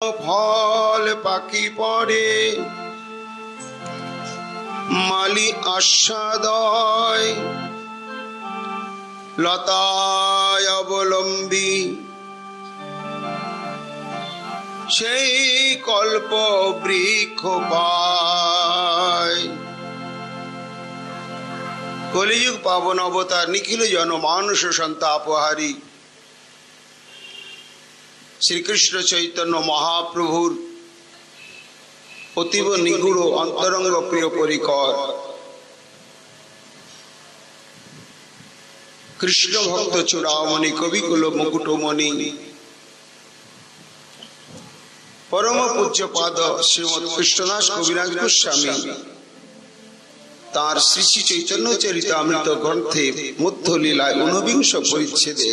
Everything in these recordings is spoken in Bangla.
ফল পাখি পড়ে মালি আস্বাদয় লতায় অবলম্বী সেই কল্প বৃক্ষ পায়। কলিযুগ পাবন অবতার নিখিল জনমানুষ সন্তাপহারী শ্রীকৃষ্ণ চৈতন্য মহাপ্রভুর অতীব নিগুড় অন্তরঙ্গ প্রিয় পরিকর কৃষ্ণ ভক্ত চূড়ামণি কবিকুল মুকুটমণি পরম পূজ্যপাদ শ্রীমৎ কৃষ্ণদাস কবিরাজ গোস্বামী তাঁর শ্রী শ্রী চৈতন্য চরিতামৃত গ্রন্থে মধ্যলীলায় ঊনবিংশ পরিচ্ছেদে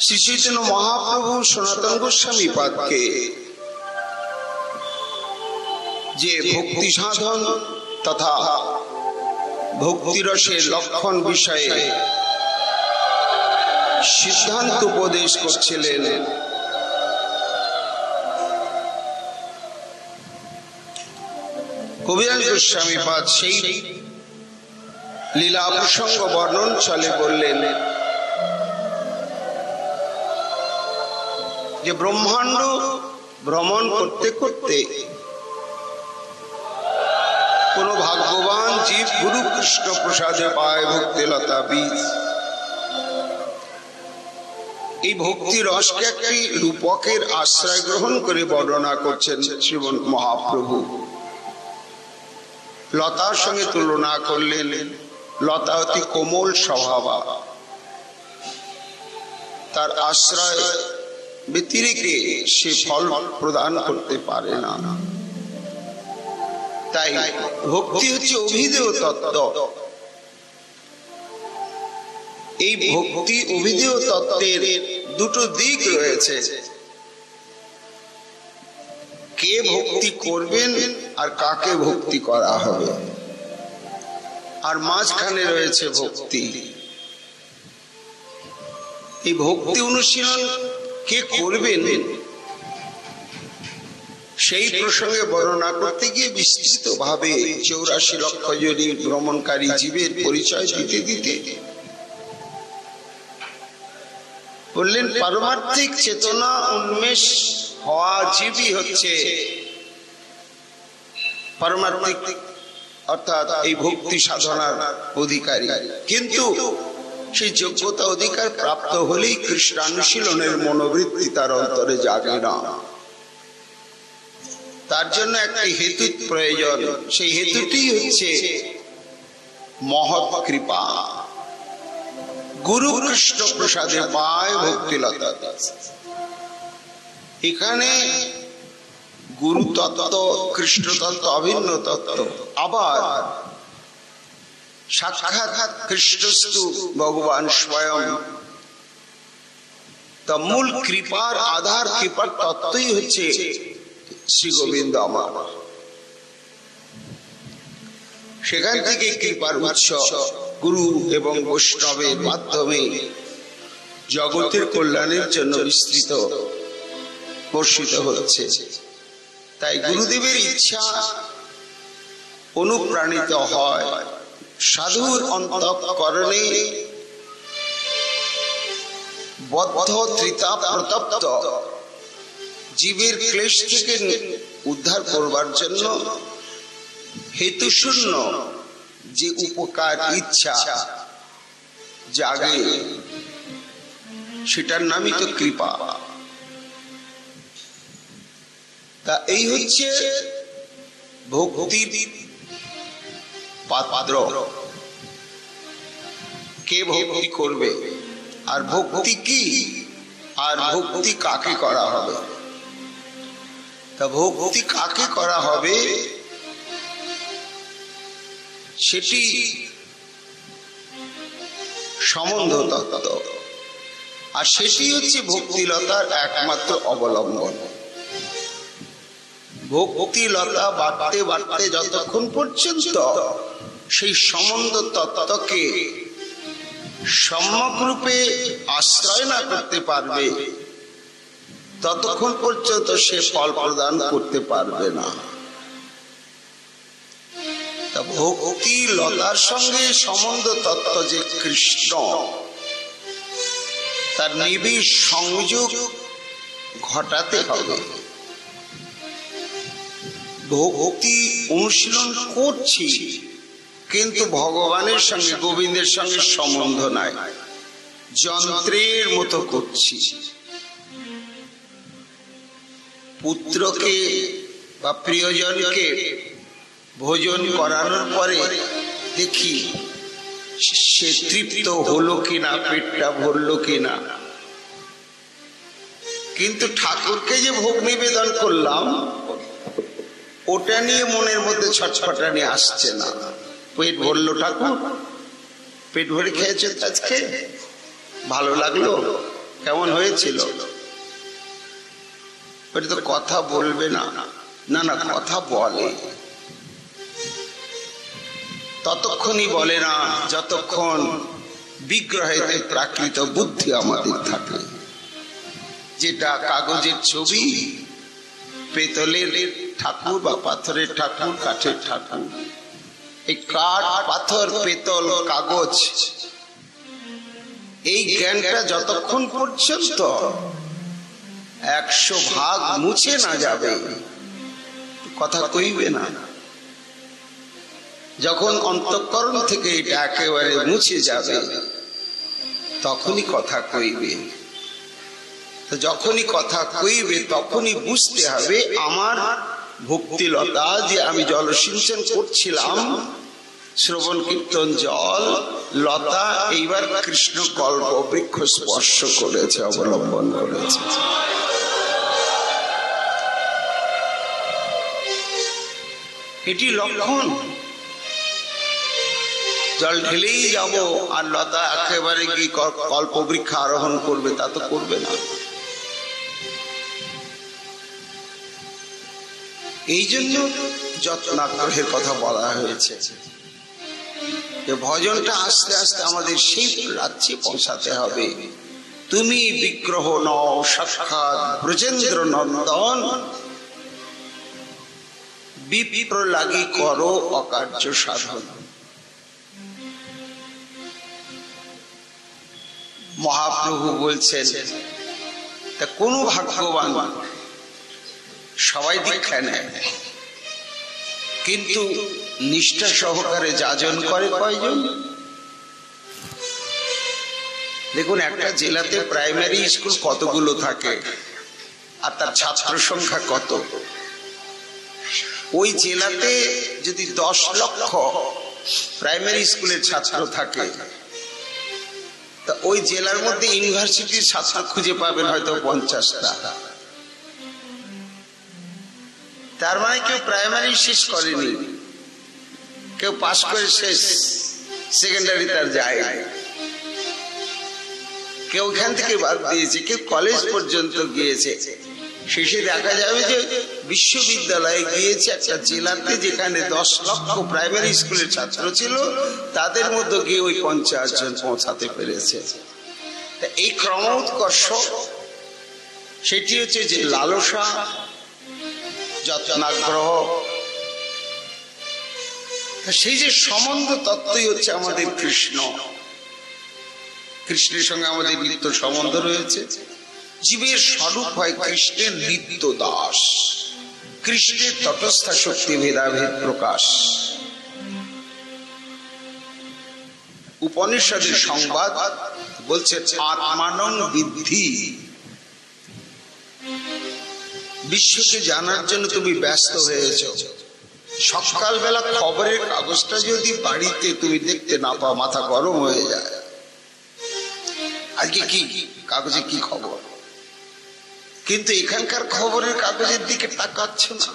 শ্রী চৈতন্য মহাপ্রভু সনাতন গোস্বামী পাদকে যে ভক্তি সাধন তথা ভক্তিরসের লক্ষণ বিষয়ে সিদ্ধান্ত উপদেশ করছিলেন, কবিরাজ গোস্বামী পাদ সেই লীলা প্রসঙ্গ বর্ণন চলে বললেন যে ব্রহ্মাণ্ড ভ্রমণ করতে করতে কোন ভাগ্যবান জীব গুরু কৃষ্ণ প্রসাদে পায় ভক্তিলতা বীজ। এই ভক্তি রসকে একটি রূপকের আশ্রয় গ্রহণ করে বর্ণনা করছেন শ্রীমন মহাপ্রভু। লতার সঙ্গে তুলনা করলেন, লতা অতি কোমল স্বভাবা, তার আশ্রয় ব্যতিরেকে সে ফল প্রদান করতে পারে না। তাই ভক্তি হচ্ছে অভিধেয় তত্ত্ব। এই ভক্তি অভিধেয় তত্ত্বের দুটো দিক রয়েছে, কে ভক্তি করবেন আর কাকে ভক্তি করা হবে, আর মাঝখানে রয়েছে ভক্তি। এই ভক্তি অনুশীলন কে করবেন সেই প্রসঙ্গে বর্ণনা করতে গিয়ে বিস্তৃত ভাবে 84 লক্ষ জনী ভ্রমণকারী জীবের পরিচয় দিতে দিতে বললেন পারমার্থিক চেতনা উন্মেষ হওয়া জীবই হচ্ছে পারমার্থিক অর্থাৎ এই ভক্তি সাধনার অধিকারী। কিন্তু সেই যোগ্যতা অধিকার প্রাপ্ত হলেই কৃষ্ণানুশীলনের মনোবৃত্তি তার অন্তরে জাগে না। তার জন্য একটি হেতু প্রয়োজন, সেই হেতুটি হচ্ছে মহৎ কৃপা। গুরু কৃষ্ণ প্রসাদে পায় ভক্তিলতা। এখানে গুরু তত্ত্ব কৃষ্ণ তত্ত্ব অভিন্ন তত্ত্ব। আবার সাক্ষাৎ কৃষ্ণস্তু ভগবান স্বয়ং, তা মূল কৃপার আধার কৃপার তত্ত্বই হচ্ছে শ্রী গোবিন্দ আমার। সেখান থেকে কৃপার উৎস গুরু এবং বৈষ্ণবের মাধ্যমে জগতের কল্যাণের জন্য বিস্তৃত বর্ষিত হচ্ছে। তাই গুরুদেবের ইচ্ছা অনুপ্রাণিত হয় সাধুর অন্তঃকরণে বদ্ধ ত্রিতাপ প্রতপ্ত জীবের ক্লেশ থেকে উদ্ধার করবার জন্য হেতু শূন্য যে উপকার ইচ্ছা জাগে সেটার নামই তো কৃপা। তা এই হচ্ছে ভক্তির পাত্র, কে ভক্তি করবে আর ভক্তি কি আর ভক্তি কাকে করা হবে। তা ভক্তি কাকে করা হবে সেটি সম্বন্ধ তত্ত্ব, আর সেটি হচ্ছে ভক্তিলতার একমাত্র অবলম্বন। ভক্তিলতা বাড়তে বাড়তে যতক্ষণ পর্যন্ত সেই সম্বন্ধ তত্ত্বকে সম্যক রূপে আশ্রয় না করতে পারবে ততক্ষণ পর্যন্ত সে ফল প্রদান করতে পারবে না। ভক্তি লতার সঙ্গে সম্বন্ধ তত্ত্ব যে কৃষ্ণ, তার নিবিড় সংযোগ ঘটাতে হবে। ভক্তি অনুশীলন করছি, কিন্তু ভগবানের সঙ্গে, গোবিন্দের সঙ্গে সম্বন্ধ নাই, যন্ত্রের মতো করছি। পুত্রকে বা প্রিয়জনকে ভোজন করানোর পরে দেখি সে তৃপ্ত হলো কিনা, পেটটা ভরলো কিনা, কিন্তু ঠাকুরকে যে ভোগ নিবেদন করলাম ওটা নিয়ে মনের মধ্যে ছটফটানি আসছে না। পেট ভরলো ঠাকুর, পেট ভরে খেয়েছে আজকে, ভালো লাগলো, কেমন হয়েছিল, ওটা তো কথা বলবে না। না না, কথা বলে, ততক্ষণই বলে না যতক্ষণ বিগ্রহেতে প্রাকৃত বুদ্ধি আমাদের থাকে। যেটা কাগজের ছবি, পেতলের ঠাকুর বা পাথরের ঠাকুর, কাঠের ঠাকুর, এই কাঠ, পাথর, পেতল, কাগজ, এই জ্ঞানটা যতক্ষণ পর্যন্ত 100 ভাগ মুছে না যাবে কথা কইবে না। যখন অন্তঃকরণ থেকে এটা একেবারে মুছে যাবে তখনই কথা কইবে। যখনই কথা কইবে তখনই বুঝতে হবে আমার ভক্তিলতা যে আমি জলসিঞ্চন করছিলাম, শ্রবণ কীর্তন জল লতা এইবার কৃষ্ণ কল্প বৃক্ষ স্পর্শ করেছে, অবলম্বন করেছে। এটি লক্ষণ। জল ঢেলেই যাব আর লতা একেবারে কি কল্প বৃক্ষ আরোহণ করবে, তা তো করবে না। এই জন্য যত্নাগ্রহের কথা বলা হয়েছে যে ভজনটা আস্তে আস্তে আমাদের সেই রাজ্যে পৌঁছাতে হবে। তুমি বিগ্রহ নও সাক্ষাৎ ব্রজেন্দ্র নন্দন, বিপ্র লাগি করো অকার্য সাধন। মহাপ্রভু বলছেন, তা কোন ভাগ্যবান, সবাই দীক্ষা নেয় কিন্তু নিষ্ঠা সহকারে যাজন করে কয়জন? দেখুন, একটা জেলাতে প্রাইমারি স্কুল কতগুলো থাকে আর তার ছাত্র সংখ্যা কত? ওই জেলাতে যদি 10 লক্ষ প্রাইমারি স্কুলের ছাত্র থাকে, তা ওই জেলার মধ্যে ইউনিভার্সিটির ছাত্র খুঁজে পাবেন হয়তো 50টা। তার মানে কেউ প্রাইমারি শেষ করেনি, কেউ পাস করে শেষ, সেকেন্ডারি তার যায়, কেউ ওখান থেকে বাদ দিয়েছে, কেউ কলেজ পর্যন্ত গিয়েছে। শেষে দেখা যাবে যে বিশ্ববিদ্যালয়ে গিয়েছে একটা জেলাতে যেখানে 10 লক্ষ প্রাইমারি স্কুলের ছাত্র ছিল, তাদের মধ্যে গিয়ে ওই 50 জন পৌঁছাতে পেরেছে। এই ক্রম উৎকর্ষ, সেটি হচ্ছে যে লালসা, যত্নাগ্রহ, সেই যে সম্বন্ধ তত্ত্বই হচ্ছে আমাদের কৃষ্ণ। কৃষ্ণের সঙ্গে আমাদের নিত্য সম্বন্ধ রয়েছে। জীবের স্বরূপ হয় কৃষ্ণের নিত্য দাস, কৃষ্ণের তটস্থা শক্তি ভেদাভেদ প্রকাশ। উপনিষদের সংবাদ বলছে আত্মানং বিদ্ধি। বিশ্বকে জানার জন্য তুমি ব্যস্ত হয়েছ। সকালবেলা খবরের কাগজটা যদি বাড়িতে তুমি দেখতে না পাও, মাথা গরম হয়ে যায়। আজকে কি কাগজে কি খবর? কিন্তু এখানকার খবরের কাগজের দিকে তাকাচ্ছ না।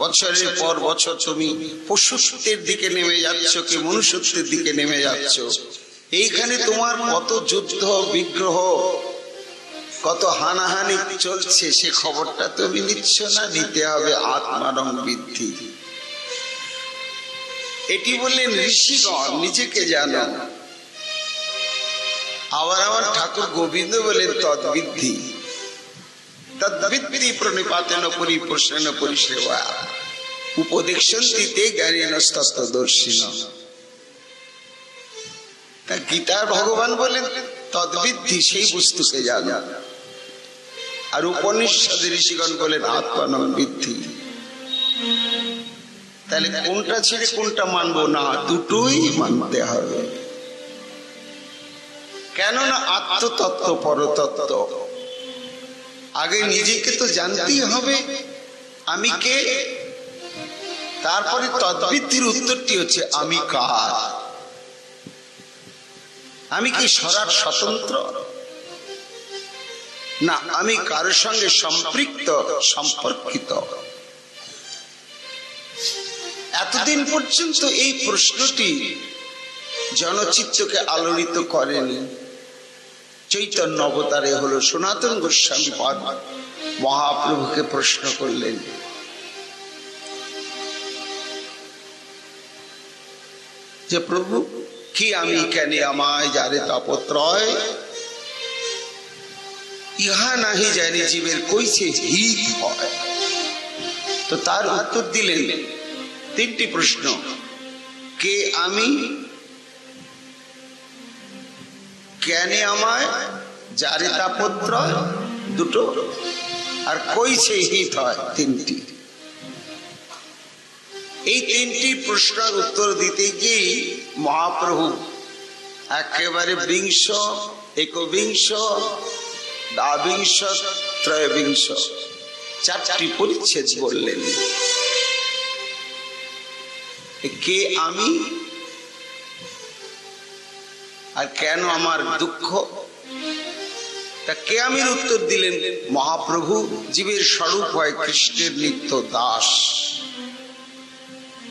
বছরের পর বছর তুমি পশুত্বের দিকে নেমে যাচ্ছ, কি মনুষ্যত্বের দিকে নেমে যাচ্ছ। এইখানে তোমার কত যুদ্ধ বিগ্রহ, কত হানাহানি চলছে, সে খবরটা তুমি নিচ্ছ না। নিতে হবে আত্মারং বৃদ্ধি। এটি বললেন ঋষিগণ, নিজেকে জানো। আবার আমার ঠাকুর গোবিন্দ বলেন তদ্বৃদ্ধি। তদ্বিদ্ধি প্রণিপাতেন পরিপোষেন পরিসেবা উপদেশন্তি তে জ্ঞানেন তত্ত্বদর্শিনঃ। তা গীতার ভগবান বলেন তদ্বিদ্ধি, সেই বস্তুকে জানো। আর উপনিষদের ঋষিগণ বলেন আত্মানং বিদ্ধি। তাহলে কোনটা ছেড়ে কোনটা মানবো না? দুটোই মানতে হবে। কেননা আত্মতত্ত্ব পরতত্ত্ব। আগে নিজেকে তো জানতেই হবে আমি কে, তারপরে তদ্বিদ্ধির উত্তরটি হচ্ছে আমি কার। আমি কি সরার স্বতন্ত্র? না, আমি কারোর সঙ্গে সম্পৃক্ত, সম্পর্কিত। এতদিন পর্যন্ত এই প্রশ্নটি জনচিত্তকে আলোড়িত করেনি। চৈতন্য অবতারে হলো সনাতন গোস্বামী পাদ মহাপ্রভুকে প্রশ্ন করলেন, যে প্রভু কি আমি কেন আমায় যারে তাপত্রয় ইহা নাহি জানি জীবের কইছে হিত হয়। তো তার উত্তর দিলেন তিনটি প্রশ্ন, কে আমি, কেন আমায় যারে তাপত্রয় দুটো, আর কইছে হিত হয় তিনটি। এই তিনটি প্রশ্নের উত্তর দিতে গিয়ে মহাপ্রভু একেবারে বিংশ, একবিংশ, দ্বাবিংশ, ত্রয়োবিংশ চারটি পরিচ্ছেদ বললেন। কে আমি, আর কেন আমার দুঃখ। তা কে আমির উত্তর দিলেন মহাপ্রভু জীবের স্বরূপ হয় কৃষ্ণের নিত্য দাস।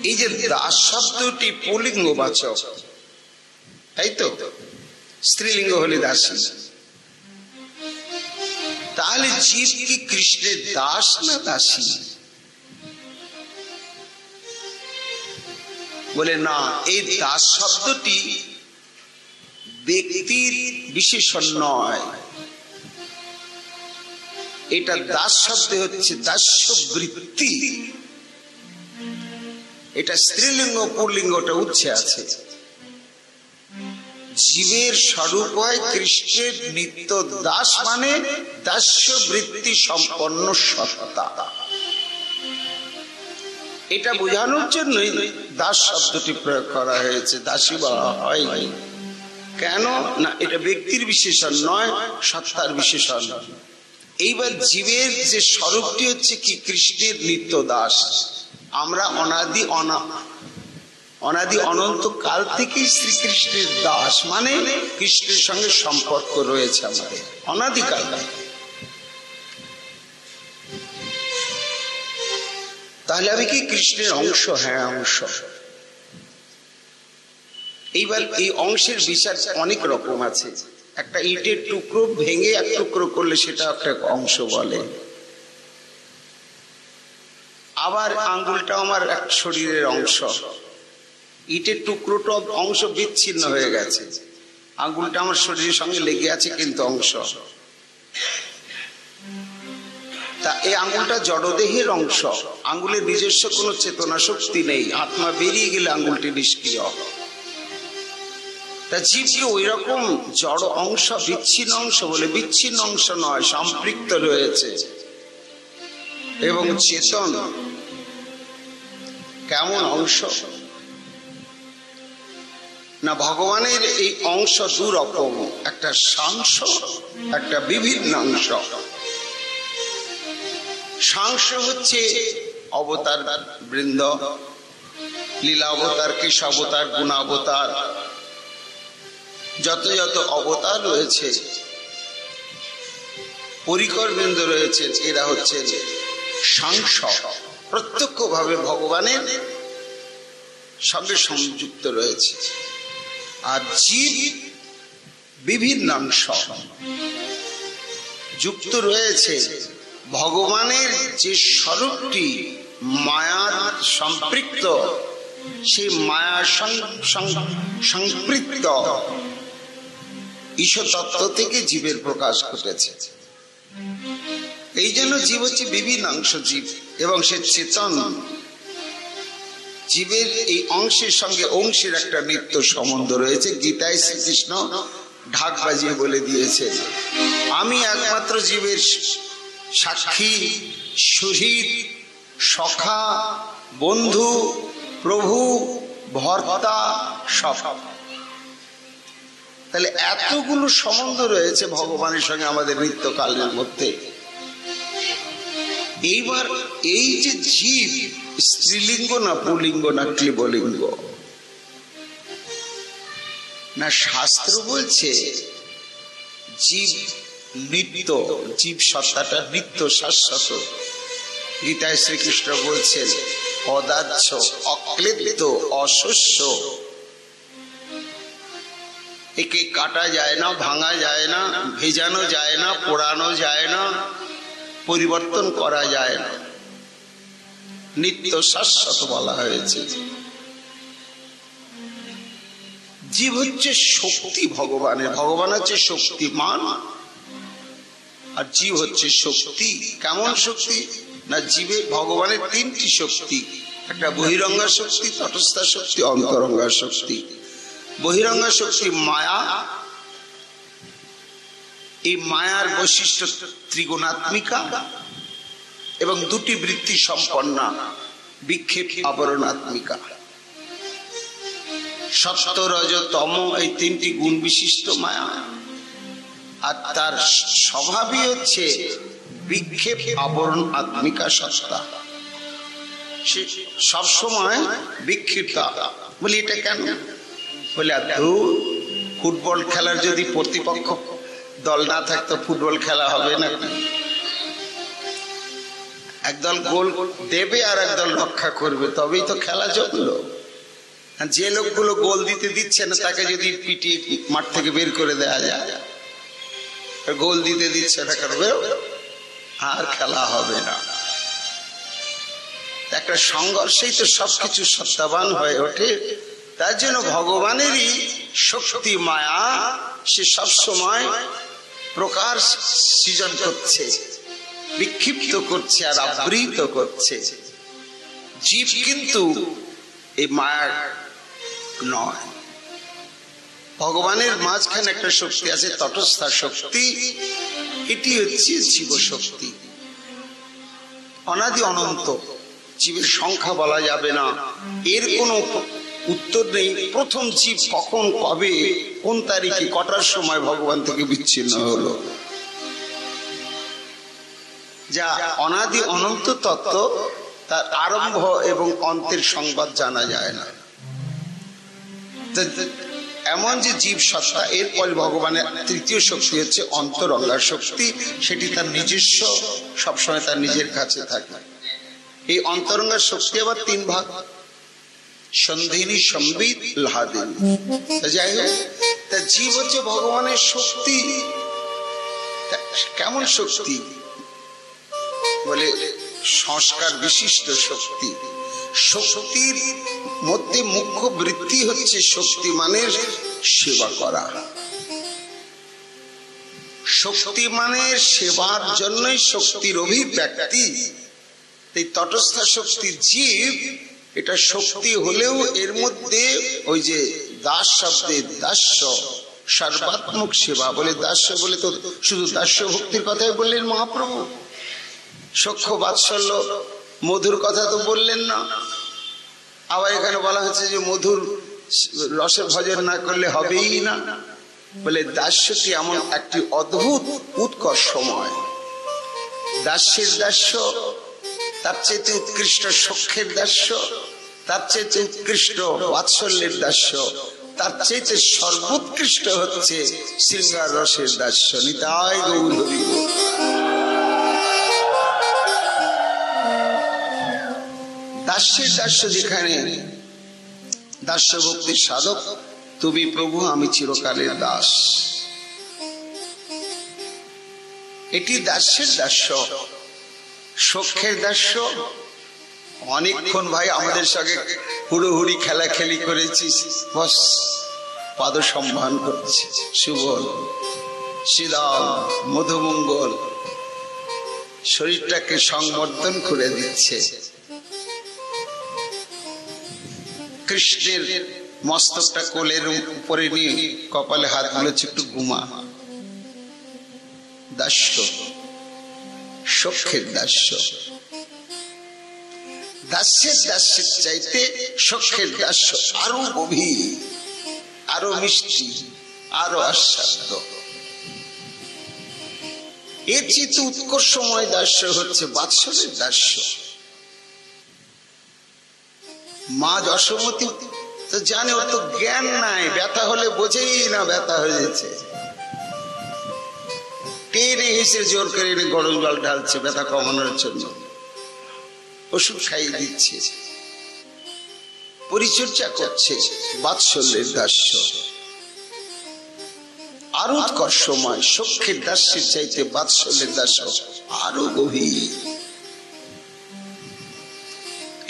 এই যে দাস শব্দটি পুল্লিঙ্গবাচক, তাই তো? স্ত্রীলিঙ্গ হলে দাসী। তাহলে জীব কি কৃষ্ণের দাস না দাসী? বলে না, এই দাস শব্দটি ব্যক্তির বিশেষণ নয়। এটা দাস শব্দ হচ্ছে দাস্য বৃত্তি। এটা স্ত্রীলিঙ্গ পুল্লিঙ্গটা উচ্ছে আছে। জীবের স্বরূপ হয় কৃষ্ণের নিত্য দাস, মানে দাস্য বৃত্তি সম্পন্ন সত্তা। এটা বোঝানোর জন্যই দাস শব্দটি প্রয়োগ করা হয়েছে, দাসী বলা হয়। কেন না, এটা ব্যক্তির বিশেষণ নয়, সত্তার বিশেষণ। এইবার জীবের যে স্বরূপটি হচ্ছে কি কৃষ্ণের নিত্য দাস। আমরা অনাদি অনন্ত কাল থেকেই শ্রীকৃষ্ণের দাস, মানে কৃষ্ণের সঙ্গে সম্পর্ক রয়েছে আমাদের অনাদিকাল। তাহলে আমি কি কৃষ্ণের অংশ? হ্যাঁ, অংশ। এইবার এই অংশের বিচার অনেক রকম আছে। একটা ইটের টুকরো ভেঙে এক টুকরো করলে সেটা একটা অংশ বলে। আবার আঙ্গুলটা আমার এক শরীরের অংশ। ইটের টুকরোটা অংশ বিচ্ছিন্ন হয়ে গেছে, আঙ্গুলটা আমার শরীরের সঙ্গে লেগে আছে কিন্তু অংশ। তা এই আঙ্গুলটা জড়দেহের অংশ, আঙ্গুলের নিজস্ব কোনো চেতনা শক্তি নেই, আত্মা বেরিয়ে গেলে আঙ্গুলটি নিষ্ক্রিয়। তা জীবকে ওই রকম জড় অংশ, বিচ্ছিন্ন অংশ বলে। বিচ্ছিন্ন অংশ নয়, সম্পৃক্ত রয়েছে। এবং চেতন কেমন অংশ না, ভগবানের এই অংশ দু রকম, একটা সাংস, একটা বিভিন্ন অংশ। সাংস হচ্ছে অবতার বৃন্দ, লীলা অবতার, কৃষ্ণ অবতার, গুণ অবতার, যত যত অবতার রয়েছে, পরিকর বৃন্দ রয়েছে, এরা হচ্ছে সাংস। প্রত্যক্ষ ভাবে ভগবানের সঙ্গে সংযুক্ত রয়েছে। আর জীব বিভিন্ন অংশ যুক্ত রয়েছে। ভগবানের যে স্বরূপটি মায়ার সম্পৃক্ত, সেই মায়ার সংপৃক্ত ঈশ্বর তত্ত্ব থেকে জীবের প্রকাশ ঘটেছে। এই জন্য জীব হচ্ছে বিভিন্নাংশ জীব এবং সে চেতন। জীবের এই অংশের সঙ্গে অংশের একটা নিত্য সম্বন্ধ রয়েছে। গীতায় শ্রীকৃষ্ণ ঢাক বাজিয়ে বলে দিয়েছেন, আমি একমাত্র জীবের সাক্ষী, শহীদ, সখা, বন্ধু, প্রভু, ভর্তা সব। তাহলে এতগুলো সম্বন্ধ রয়েছে ভগবানের সঙ্গে আমাদের নিত্যকালের মধ্যে। এইবার এই যে জীব স্ত্রীলিঙ্গ না পুলিঙ্গ না ক্লীবলিঙ্গ না, শাস্ত্র বলছে জীব নিত্য, জীব সত্তাটা নিত্য শাশ্বত। গীতায় শ্রীকৃষ্ণ বলছেন অদাহ্য, অক্লেদ্য, অশস্য। একে কাটা যায় না, ভাঙা যায় না, ভেজানো যায় না, পোড়ানো যায় না, পরিবর্তন করা যায় না, নিত্য শাশ্বত বলা হয়েছে। জীব হচ্ছে শক্তি ভগবানের, ভগবান হচ্ছে শক্তিমান আর জীব হচ্ছে শক্তি। কেমন শক্তি না, জীবে ভগবানের তিনটি শক্তি, একটা বহিরঙ্গা শক্তি, তটস্থা শক্তি, অন্তরঙ্গা শক্তি। বহিরঙ্গা শক্তি মায়া, এই মায়ার বৈশিষ্ট্য ত্রিগুণাত্মিকা এবং দুটি বৃত্তি সম্পন্না, বিক্ষেপ আবরণাত্মিকা। সত্য, রজ, তম এই তিনটি গুণ বিশিষ্ট মায়া, আর তার স্বভাবই হচ্ছে বিক্ষেপ আবরণ আত্মিকা সত্তা। সে সবসময় বিক্ষিপ্তা। বলি এটা কেন? বলে ফুটবল খেলার যদি প্রতিপক্ষ দল না থাকতো ফুটবল খেলা হবে না। একদল গোল দেবে আর একদল রক্ষা করবে, তবেই তো খেলা চললো। যে লোকগুলো গোল দিতে দিচ্ছে না তাকে যদি পিটিয়ে মাঠ থেকে বের করে দেওয়া যায়, গোল দিতে দিচ্ছে না করবে, আর খেলা হবে না। একটা সংঘর্ষেই তো সবকিছু সত্তাবান হয়ে ওঠে। তার জন্য ভগবানেরই শক্তি মায়া, সে সবসময় প্রকার সৃজন করছে, বিক্ষিপ্ত করছে আর আবৃত করছে। জীব কিন্তু এই মায়া নয়। ভগবানের মাঝখানে একটা শক্তি আছে, তটস্থা শক্তি, এটি হচ্ছে জীব শক্তি। অনাদি অনন্ত, জীবের সংখ্যা বলা যাবে না, এর কোনো উত্তর নেই। প্রথম জীব কখন, কবে, কোন তারিখে, কটার সময় ভগবান থেকে বিচ্ছিন্ন হলো, যা অনাদি অনন্ত তত্ত্ব, তার আরম্ভ এবং অন্তের সংবাদ জানা যায় না। এমন যে জীব সত্তা, এরপরে ভগবানের তৃতীয় শক্তি হচ্ছে অন্তরঙ্গা শক্তি, সেটি তার নিজস্ব, সবসময় তার নিজের কাছে থাকে। এই অন্তরঙ্গা শক্তি আবার তিন ভাগ, সন্ধিনী, সম্বিত, লাহাদিনী। যাই হোক, তা জীব হচ্ছে ভগবানের শক্তি। কেমন শক্তি? বলে সংস্কার বিশিষ্ট শক্তি। শক্তির মধ্যে মুখ্য বৃত্তি হচ্ছে শক্তিমানের সেবা করা। শক্তিমানের সেবার জন্যই শক্তির অভিব্যক্তি। এই তটস্থ শক্তির জীব, এটা শক্তি হলেও এর মধ্যে ওই যে দাস শব্দের দাস্য, সর্বাত্মক সেবা। বলে দাস্য বলে তো শুধু দাস্য ভক্তির কথাই বললেন মহাপ্রভু, সখ্য বাৎসল্য মধুর কথা তো বললেন না। আবার এখানে বলা হচ্ছে যে মধুর রসে ভজন না করলে হবেই না। বলে দাস্যটি এমন একটি অদ্ভুত উৎকর্ষময়, দাস্যের দাস্য, তার চেয়ে উৎকৃষ্ট সখ্যের দাস্য, তার চেয়ে উৎকৃষ্ট বাৎসল্যের দাস্য, তার চেয়ে সর্বোৎকৃষ্ট হচ্ছে শৃঙ্গার রসের দাস্য। নিতাই গৌর হরি। দাস্যের দাস্য যেখানে, দাস্য ভক্তির সাধক, তুমি প্রভু আমি চিরকালের দাস, এটি দাস্যের দাস্য। সখ্যের দাস্য অনেকক্ষণ ভাই আমাদের সঙ্গে হুড়োহুড়ি খেলাখেলি করেছিস, বস পাদ সম্মান করছে, শুভ শ্রীরাম মধুমঙ্গল। শরীরটাকে সংবর্ধন করে দিচ্ছে। কৃষ্ণের মস্তকটা কোলের উপরে নিয়ে কপালে হাত গুলোছে, একটু ঘুমা। দাস্য, সখ্যের দাস্য। দাস্যের দাস্যের চাইতে সখ্যের দাস্য আরো গভীর, আরো মিষ্টি, আরো আস্বাদ্য। এর চেয়ে উৎকর্ষময় দাস্য হচ্ছে বাৎসল্যের দাস্য। মা যশোমতী তো জানে, অত জ্ঞান নাই, ব্যথা হলে বোঝেই না ব্যথা হয়েছে, টেনে হেসে জোর করে এনে গরম জল ঢালছে ব্যথা কমানোর জন্য, ওষুধ খাইয়ে দিচ্ছে, পরিচর্যা করছে। বাৎসল্যের দাস্য আরো উৎকর্ষময়, সখ্যের দাস্যের চাইতে বাৎসল্যের দাস্য আরো গভীর।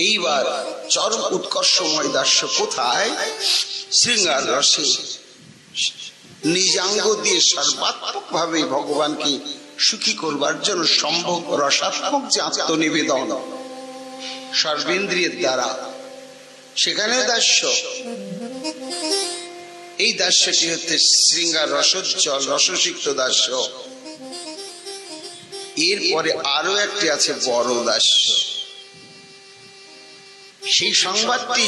এইবার চরম উৎকর্ষময় দাস্য কোথায়? শৃঙ্গার রসে নিজাঙ্গ দিয়ে সর্বাত্মক ভাবে ভগবানকে সুখী করবার জন্য সম্ভব রসাত্মক যে আত্মনিবেদন সর্বেন্দ্রিয়ের দ্বারা, সেখানে দাস্য। এই দাস্যটি হচ্ছে শৃঙ্গার রসোজ্জ্বল রসসিক্ত দাস্য। এরপরে আরো একটি আছে বড় দাস্য। সেই সংবাদটি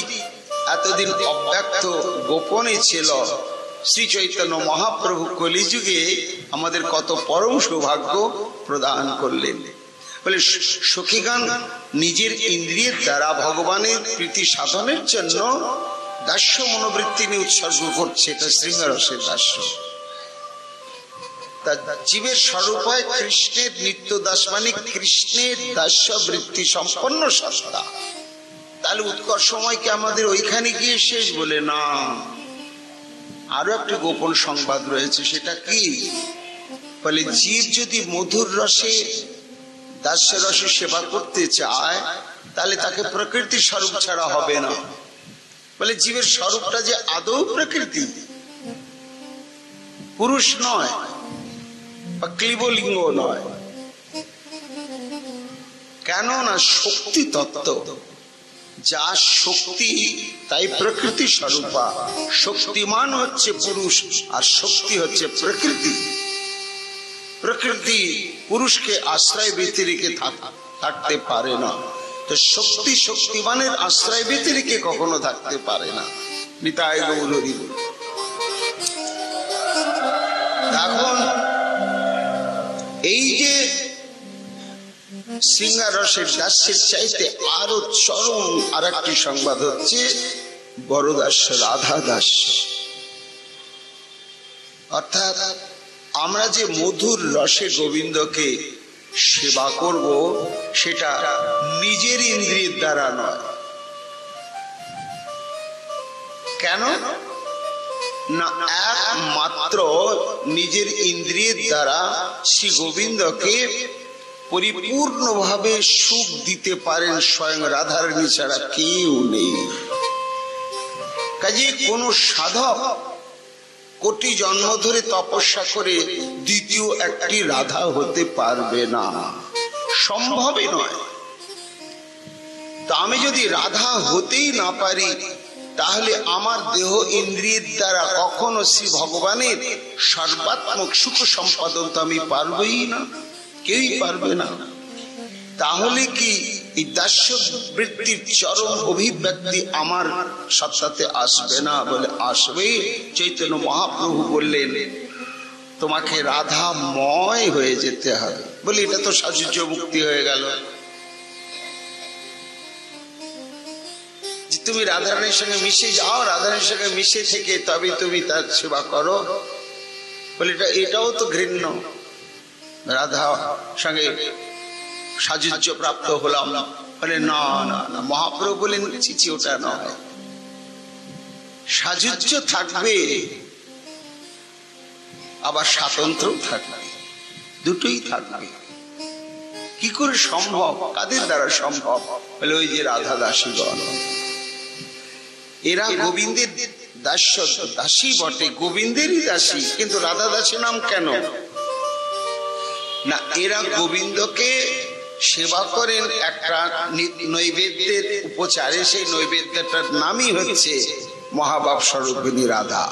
এতদিন অব্যক্ত গোপনে ছিল। শ্রী চৈতন্য মহাপ্রভু কলিযুগে আমাদের কত পরম সৌভাগ্য প্রদান করলেন। বলে সখীগণ নিজের ইন্দ্রিয়ের দ্বারা ভগবানের প্রীতি সাধনের জন্য দাস্য মনোবৃত্তি নিয়ে উৎসর্গ করছে। এটা শৃঙ্গারসের দাস্য। জীবের স্বরূপ হয় কৃষ্ণের নিত্য দাস, মানে কৃষ্ণের দাস্য বৃত্তি সম্পন্ন সত্তা। তাহলে উৎকর্ষময় কি আমাদের ওইখানে গিয়ে শেষ? বলে না, আরো একটা গোপন সংবাদ রয়েছে। সেটা কি? বলে জীব যদি মধুর রসে দাস্য রসে সেবা করতে চায়, তাহলে তাকে প্রকৃতির স্বরূপ ছাড়া হবে না। বলে জীবের স্বরূপটা যে আদৌ প্রকৃতি, পুরুষ নয় বা ক্লীবলিঙ্গ নয়। কেন না শক্তি তত্ত্ব, যা শক্তি তাই প্রকৃতি স্বরূপা। শক্তিমান হচ্ছে পুরুষ আর শক্তি হচ্ছে প্রকৃতি। প্রকৃতি পুরুষকে আশ্রয় ব্যতিরেকে থাকতে পারে না, তো শক্তি শক্তিমানের আশ্রয় ব্যতিরেকে কখনো থাকতে পারে না। নিতাই গৌর হরি বল। এখন এই যে শৃঙ্গারসের দাস্যের চাইতে আরো চরম আর একটি সংবাদ হচ্ছে বড় দাস্য, রাধা দাস্য। অর্থাৎ আমরা যে মধুর রসে গোবিন্দকে সেবা করব, সেটা নিজের ইন্দ্রিয়ের দ্বারা নয়। কেন না? একমাত্র নিজের ইন্দ্রিয়ের দ্বারা শ্রী গোবিন্দকে পরিপূর্ণভাবে সুখ দিতে পারেন স্বয়ং রাধারানী ছাড়া কেউ নেই। কাজে কোন সাধক কোটি জন্ম ধরে তপস্যা করে দ্বিতীয় একটি রাধা হতে পারবে না, সম্ভবই নয়। তা আমি যদি রাধা হতেই না পারি, তাহলে আমার দেহ ইন্দ্রিয়ের দ্বারা কখনো শ্রী ভগবানের সর্বাত্মক সুখ সম্পাদন তো আমি পারবই না, কেউই পারবে না। তাহলে কি এই দাস্য বৃত্তির চরম অভিব্যক্তি আমার সত্তাতে আসবে না? বলে আসবে। চৈতন্য মহাপ্রভু বললেন তোমাকে রাধাময় হয়ে যেতে হবে। বলি এটা তো সাযুজ্য মুক্তি হয়ে গেল। তুমি রাধারানীর সঙ্গে মিশে যাও, রাধারানীর সঙ্গে মিশে থেকে তবে তুমি তার সেবা করো। বলে এটাও তো ঘৃণ্য। রাধা সঙ্গে সাযুজ্য প্রাপ্ত হলাম। বলে না না না, মহাপ্রভু বলেন চিচি ওটা নয়। সাযুজ্য থাকবে, আবার স্বাতন্ত্র থাকবে, দুটোই থাকবে। কি করে সম্ভব? কাদের দ্বারা সম্ভব? বলে ওই যে রাধা দাসীগণ, এরা গোবিন্দের দাস্য দাসী বটে, গোবিন্দেরই দাসী, কিন্তু রাধা দাসী নাম কেন? না, এরা গোবিন্দকে সেবা করেন একটা নৈবেদ্যের উপচারে। সেই নৈবেদ্যটার নামই হচ্ছে মহাভাব স্বরূপিণী রাধা।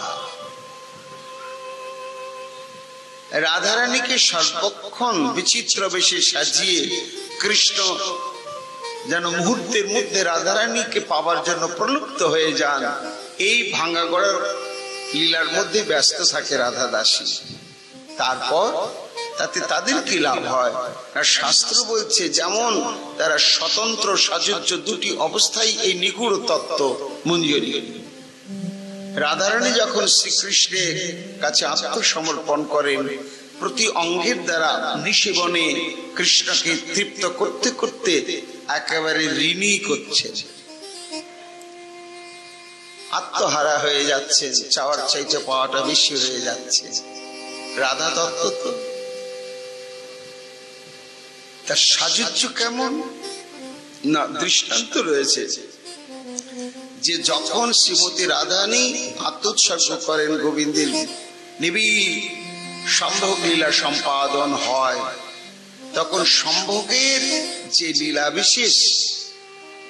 রাধারানীকে সর্বক্ষণ বিচিত্র বেশে সাজিয়ে কৃষ্ণ যেন মুহূর্তের মধ্যে রাধারানীকে পাওয়ার জন্য প্রলুপ্ত হয়ে যান, এই ভাঙ্গাগড়ার লীলার মধ্যে ব্যস্ত থাকে রাধা দাসী। তারপর তাতে তাদের কি লাভ হয়? আর শাস্ত্র বলছে যেমন তারা স্বতন্ত্র সাজুজ্য, দুটি অবস্থায় এই নিগুড় তত্ত্ব মঞ্জুরি। রাধারানী যখন শ্রীকৃষ্ণের কাছে আত্মসমর্পণ করেন, প্রতি অঙ্গের দ্বারা নিষেবনে কৃষ্ণকে তৃপ্ত করতে করতে একেবারে ঋণী করছে, আত্মহারা হয়ে যাচ্ছে, চাওয়ার চাইতে পাওয়াটা বেশি হয়ে যাচ্ছে। রাধা তত্ত্ব তো তার সাজুজ্য কেমন না, দৃষ্টান্ত রয়েছে যে যখন শ্রীমতী রাধারানী আত্মোৎসর্গ করেন গোবিন্দের নিবিড় সম্ভোগ লীলা সম্পাদন হয়, তখন সম্ভোগের যে লীলা বিশেষ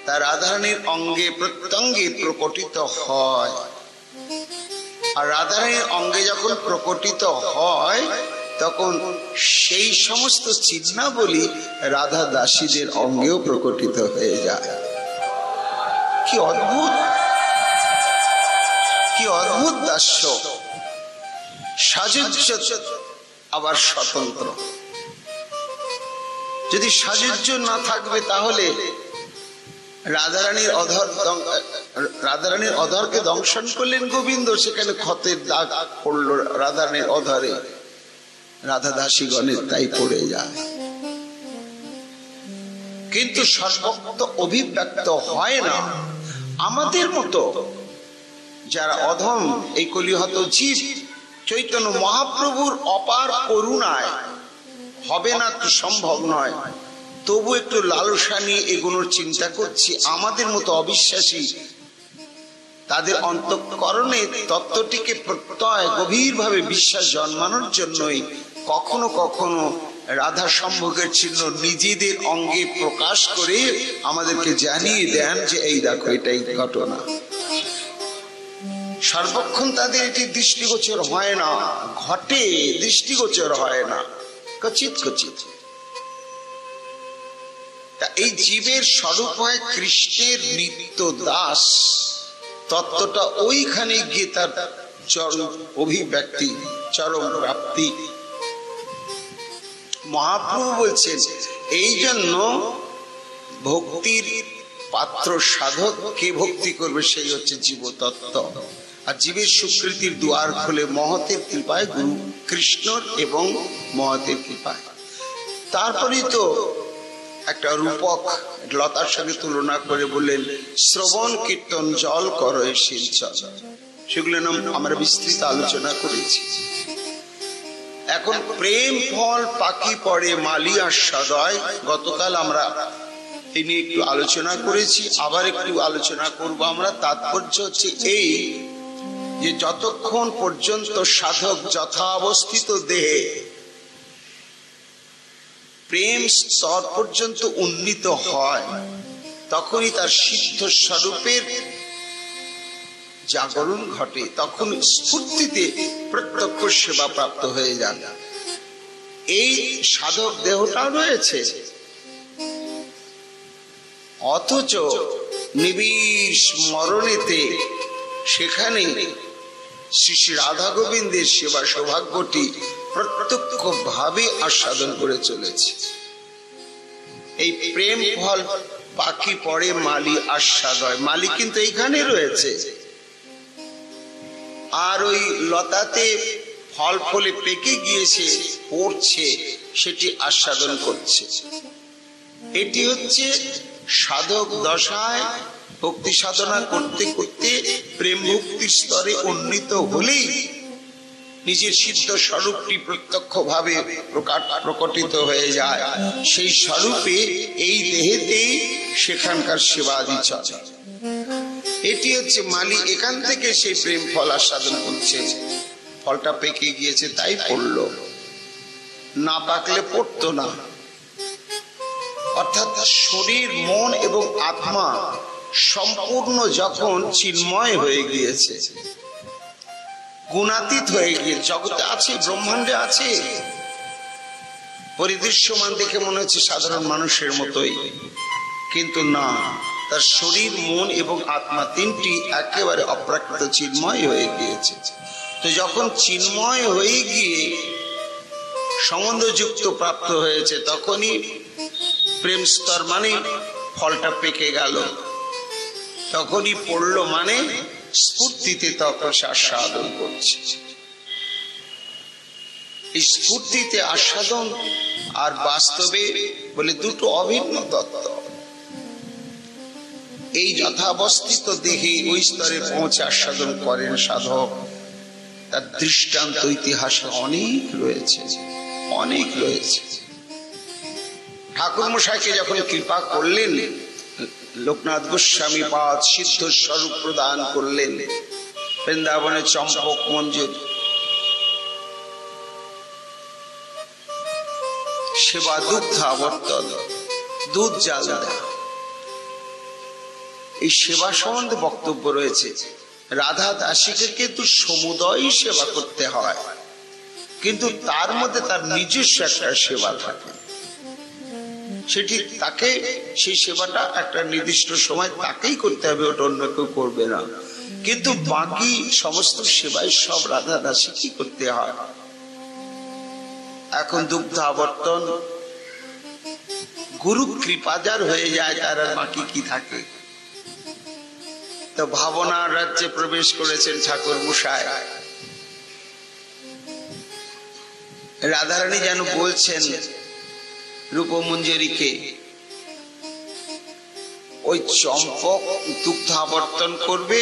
তা রাধারানীর অঙ্গে প্রত্যঙ্গে প্রকটিত হয়। আর রাধারানীর অঙ্গে যখন প্রকটিত হয় তখন সেই সমস্ত চিহ্নাবলী রাধা দাসীদের অঙ্গেও প্রকটিত হয়ে যায়। কি অদ্ভুত, কি অদ্ভুত দাস্য! সাজুজ্য আবার স্বতন্ত্র। যদি সাজুজ্য না থাকবে তাহলে রাধারানীর অধরকে দংশন করলেন গোবিন্দ, সেখানে ক্ষতের দাগ পড়লো রাধারানীর অধরে, রাধা দাসীগণের তাই পড়ে যায়। কিন্তু সর্বত্র অভিব্যক্ত হয় না। আমাদের মতো যারা অধম, এই কলিহত জীব, চৈতন্য মহাপ্রভুর অপার করুণায় হবে না তো সম্ভব নয়, তবু একটু লালসা নিয়ে এগুলোর চিন্তা করছি। আমাদের মতো অবিশ্বাসী তাদের অন্তঃকরণে তত্ত্বটিকে প্রত্যয় গভীরভাবে বিশ্বাস জন্মানোর জন্যই কখনো কখনো রাধা সম্ভোগের চিহ্ন নিজেদের অঙ্গে প্রকাশ করে আমাদেরকে জানিয়ে দেন যে এই দেখো এটাই ঘটনা। সর্বক্ষণ তাদের এটি দৃষ্টিগোচর হয় না, ঘটে, দৃষ্টিগোচর হয় না, কচিত কচিত। এই জীবের স্বরূপ হয় কৃষ্ণের নিত্য দাস। তত্ত্বটা ওইখানে গিয়ে তার চরম অভিব্যক্তি, চরম প্রাপ্তি। মহাপ্রভু বলছেন এই জন্য ভক্তির পাত্র সাধক কে ভক্তি করবে, সেই হচ্ছে জীবতত্ত্ব। আর জীবের স্বীকৃতির দুয়ার খুলে মহতের কৃপায়, গুরু কৃষ্ণর এবং মহতের কৃপায়। তারপরেই তো একটা রূপক লতার সঙ্গে তুলনা করে বললেন শ্রবণ কীর্তন জল করো শিলচর। সেগুলো নাম আমরা বিস্তৃত আলোচনা করেছি। এখন প্রেম ফল পাখি পড়ে মালি আস্বাদয়, গতকাল আমরা এই নিয়ে একটু আলোচনা করেছি, আবার একটু আলোচনা করব আমরা। তাৎপর্য হচ্ছে এই যে যতক্ষণ পর্যন্ত সাধক যথাবস্থিত দেহে প্রেম স্তর পর্যন্ত উন্নীত হয়, তখনই তার সিদ্ধ স্বরূপের জাগরণ ঘটে, তখন স্ফূর্তিতে প্রত্যক্ষ সেবা প্রাপ্ত হয়ে যান। এই সাধক দেহটা রয়েছে, অথচ নিবিড় স্মরণেতে সেখানে শ্রী শ্রী রাধা গোবিন্দের সেবা সৌভাগ্যটি প্রত্যক্ষ ভাবে আস্বাদন করে চলেছে। এই প্রেম ফল পাখি পড়ে মালি আস্বাদয়, মালি কিন্তু এইখানে রয়েছে, আর ওই লতাতে ফল ফলে পেকে গিয়েছে, পড়ছে, সেটি আস্বাদন করছে। এটি হচ্ছে সাধক দশায় ভক্তি সাধনা করতে করতে প্রেম ভক্তির স্তরে উন্নীত হলেই নিজের সিদ্ধ স্বরূপটি প্রত্যক্ষ ভাবে প্রকটিত হয়ে যায়। সেই স্বরূপে এই দেহেতেই সেখানকার সেবাদি চলে। এটি হচ্ছে মালি, এখান থেকে সেই প্রেম ফল আস্বাদন করছে। ফলটা পেকে গিয়েছে তাই পড়ল। না পাকলে পড়তো না। অর্থাৎ শরীর, মন এবং আত্মা সম্পূর্ণ যখন চিন্ময় হয়ে গিয়েছে, গুণাতীত হয়ে গিয়ে জগতে আছে, ব্রহ্মাণ্ডে আছে, পরিদৃশ্যমান দেখে মনে হচ্ছে সাধারণ মানুষের মতোই, কিন্তু না, তার শরীর, মন এবং আত্মা তিনটি একেবারে অপ্রাকৃত চিন্ময় হয়ে গিয়েছে। তো যখন চিন্ময় হয়ে গিয়ে সম্বন্ধযুক্ত প্রাপ্ত হয়েছে, তখনই প্রেম স্তর মানে ফলটা পেকে গেল, তখনই পড়ল মানে স্ফূর্তিতে তখন সে আস্বাদন করছে। এই স্ফূর্তিতে আস্বাদন আর বাস্তবে বলে দুটো অভিন্ন তত্ত্ব। এই যথাবস্থিত দেহে ওই স্তরে পৌঁছে আস্বাদন করেন সাধক, তার দৃষ্টান্ত ইতিহাসে অনেক রয়েছে, অনেক রয়েছে। ঠাকুর মশাইকে যখন কৃপা করলেন, লোকনাথ গোস্বামী পাদ সিদ্ধ স্বরূপ প্রদান করলেন, বৃন্দাবনে চম্পক মঞ্জুর সেবা দুগ্ধ আবর্তন, দুধ জাল দেয়, এই সেবা সম্বন্ধে বক্তব্য রয়েছে। রাধা দাসীকে কিন্তু সমুদয় সেবা করতে হয়, কিন্তু তার মধ্যে তার নিজস্ব একটা সেবা থাকে, সেটি তাকে, সেই সেবাটা একটা নির্দিষ্ট সময় তাকেই করতে হবে, ওটা অন্য কেউ করবে না। কিন্তু বাকি সমস্ত সেবাই সব রাধা দাসীকেই করতে হয়। এখন দুগ্ধ আবর্তন, গুরু কৃপাজার হয়ে যায়, তার আর বাকি কি থাকে। তো ভাবনার রাজ্যে প্রবেশ করেছেন ঠাকুর মশাই। রাধারানী যেন বলছেন রূপমঞ্জরীকে, ওই চম্পক দুগ্ধ আবর্তন করবে,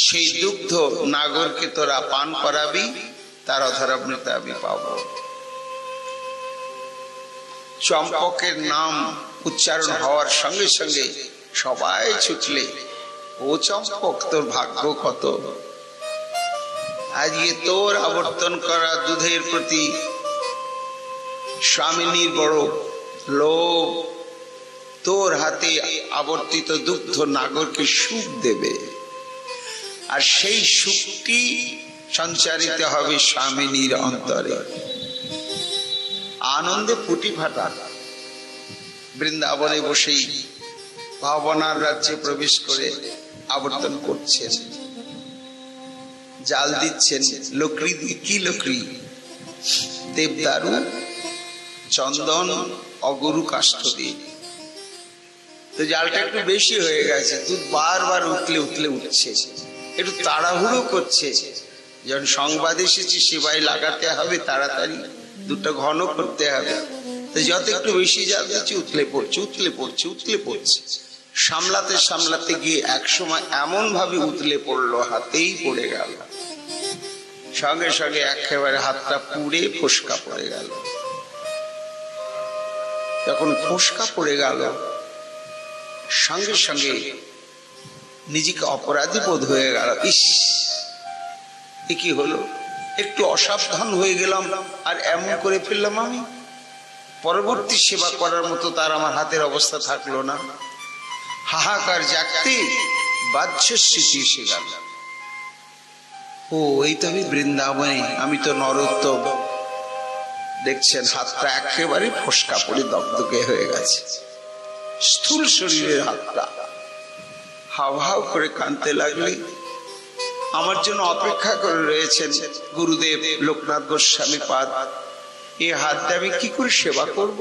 সেই দুগ্ধ নাগরকে তোরা পান করাবি, তার অধরামৃত আমি পাব। চম্পকের নাম উচ্চারণ হওয়ার সঙ্গে সঙ্গে সবাই ছুটলে, ও চম্পক তোর ভাগ্য কত, আজকে তোর আবর্তন করা দুধের প্রতি স্বামিনীর বড় লোভ, তোর হাতে আবর্তিত দুগ্ধ নাগরকে সুখ দেবে, আর সেই সুখটি সঞ্চারিত হবে স্বামিনীর অন্তরে। আনন্দে ফুটি ফাটা বৃন্দাবনে বসেই ভাবনার রাজ্যে প্রবেশ করে আবর্তন করছেন, জাল দিচ্ছেন। লকড়ি কি লকড়ি? দেবদারু, চন্দন, অগরু কাষ্ঠ দিয়ে। তো জালটা একটু বেশি হয়ে গেছে, দুধ বারবার উঠলে উঠলে উঠছে, একটু তাড়াহুড়ো করছে। যখন সংবাদ এসেছে সেবাই লাগাতে হবে, তাড়াতাড়ি দুধটা ঘন করতে হবে, তো যত একটু বেশি জাল দিচ্ছে উতলে পড়ছে, উতলে পড়ছে, উতলে পড়ছে। সামলাতে সামলাতে গিয়ে এক সময় এমন ভাবে উতলে পড়লো, হাতেই পড়ে গেল, সঙ্গে সঙ্গে একেবারে হাতটা পুড়ে ফোসকা পড়ে গেল। যখন ফোসকা পড়ে গেল, সঙ্গে সঙ্গে নিজেকে অপরাধী বোধ হয়ে গেল। ইস, এ কি হলো, একটু অসাবধান হয়ে গেলাম আর এমন করে ফেললাম আমি। পরবর্তী সেবা করার মতো তার আমার হাতের অবস্থা থাকলো না। হাহাকার জাগতে বাহ্য স্মৃতি এসে গেল। ও, এই তো আমি বৃন্দাবনে, আমি তো নরোত্তম। দেখছেন হাতটা একেবারে ফোসকা পড়ে দগদগে হয়ে গেছে, স্থূল শরীরের হাতটা। হাউ হাউ করে কাঁদতে লাগলে। আমার জন্য অপেক্ষা করে রয়েছেন গুরুদেব লোকনাথ গোস্বামী পাদ। এই হাত দিয়ে আমি কি করে সেবা করব,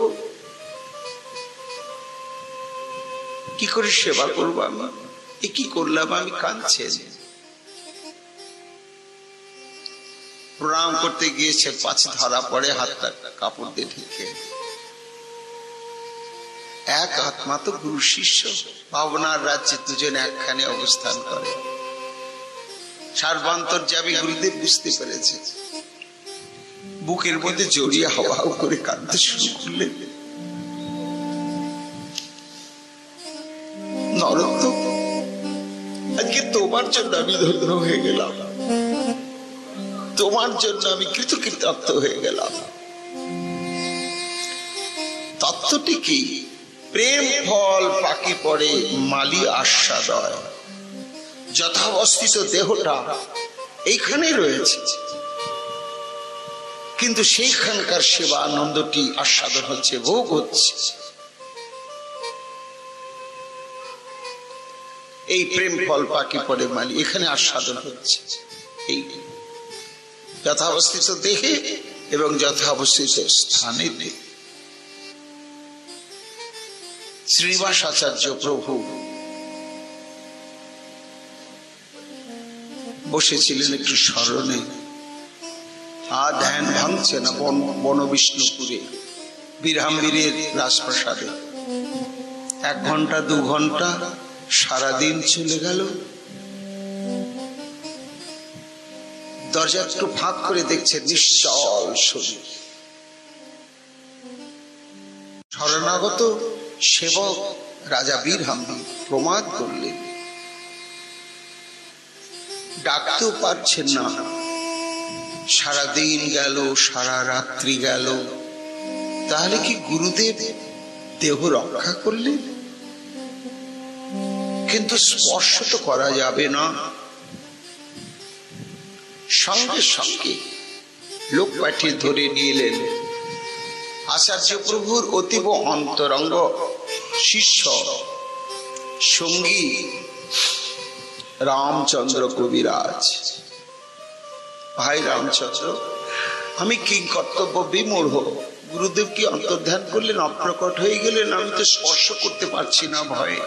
কি করে সেবা করবো আমি? এ কি করলাম আমি? কাঁদছেন। প্রণাম করতে গিয়েছে, পাছে ধরা পড়ে হাতটা কাপড় দিয়ে ঢেকে। এক আত্মা তো গুরু শিষ্য, ভাবনার রাজ্যে দুজন একখানে অবস্থান করে। সর্বান্তর্যামী গুরুদেব বুঝতে পেরেছে, বুকের মধ্যে জড়িয়ে হাওয়া করে কাঁদতে শুরু করলেন। নরোত্তম, আজকে তোমার জন্য আমি ধন্য হয়ে গেলাম, তোমার জন্য আমি কৃতকৃতার্থ হয়ে গেলাম। তত্ত্বটি কি? প্রেম ফল পাকি পড়ে মালি আস্বাদয়। যথাবস্থিত দেহটা এইখানে রয়েছে, কিন্তু সেইখানকার সেবা আনন্দটি আস্বাদন হচ্ছে, ভোগ হচ্ছে। এই প্রেম ফল পাকি পড়ে মালি, এখানে আস্বাদন হচ্ছে। এই যথাবস্থিত দেহে এবং যথাবস্থিত স্থানে। শ্রীনিবাস আচার্য প্রভু বসেছিলেন একটু স্মরণে, আর ধ্যান ভাঙছে না। বনবিষ্ণুপুরে বীরহাম্বীরের রাজপ্রাসাদে 1 ঘন্টা 2 ঘন্টা সারাদিন চলে গেল। দরজা একটু ফাঁক করে দেখছে নিশ্চল শরীর। শরণাগত সেবক রাজা বীরহাম্বীর প্রমাদ করলেন, ডাকতেও পারছেন না। সারাদিন গেল, সারা রাত্রি গেল, তাহলে কি গুরুদেব দেহ রক্ষা করলেন? কিন্তু স্পর্শ তো করা যাবে না। সঙ্গে সঙ্গে লোক পাঠিয়ে ধরে নিয়ে এলেন আচার্য প্রভুর অতীব অন্তরঙ্গ শিষ্য সঙ্গী রামচন্দ্র কবিরাজ। ভাই রামচন্দ্র, আমি কি কর্তব্য বিমূঢ়। গুরুদেব কি অন্তর্ধান করলেন, অপ্রকট হয়ে গেলেন, আমি তো স্পর্শ করতে পারছি না ভয়ে।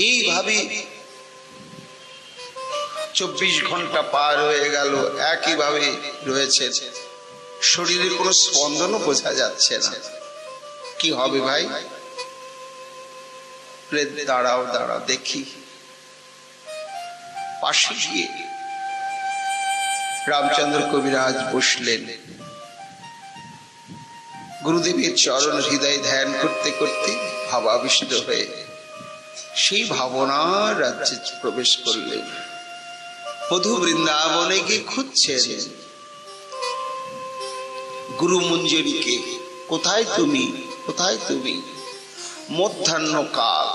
এইভাবে 24 ঘন্টা পার হয়ে গেল, একইভাবে রয়েছে, শরীরে কোনো স্পন্দনও বোঝা যাচ্ছে না। কি হবে ভাই? দাঁড়াও দাঁড়াও দেখি। পাশে গিয়ে রামচন্দ্র কবিরাজ বসলেন। গুরুদেবের চরণ হৃদয় ধ্যান করতে করতে ভাবাবিষ্ট হয়ে সেই ভাবনার রাজ্যে প্রবেশ করলেন। মধু বৃন্দাবনে গিয়ে খুঁজছেন গুরু মঞ্জুরিকে। কোথায় তুমি, কোথায় তুমি? মধ্যাহ্ন কাল।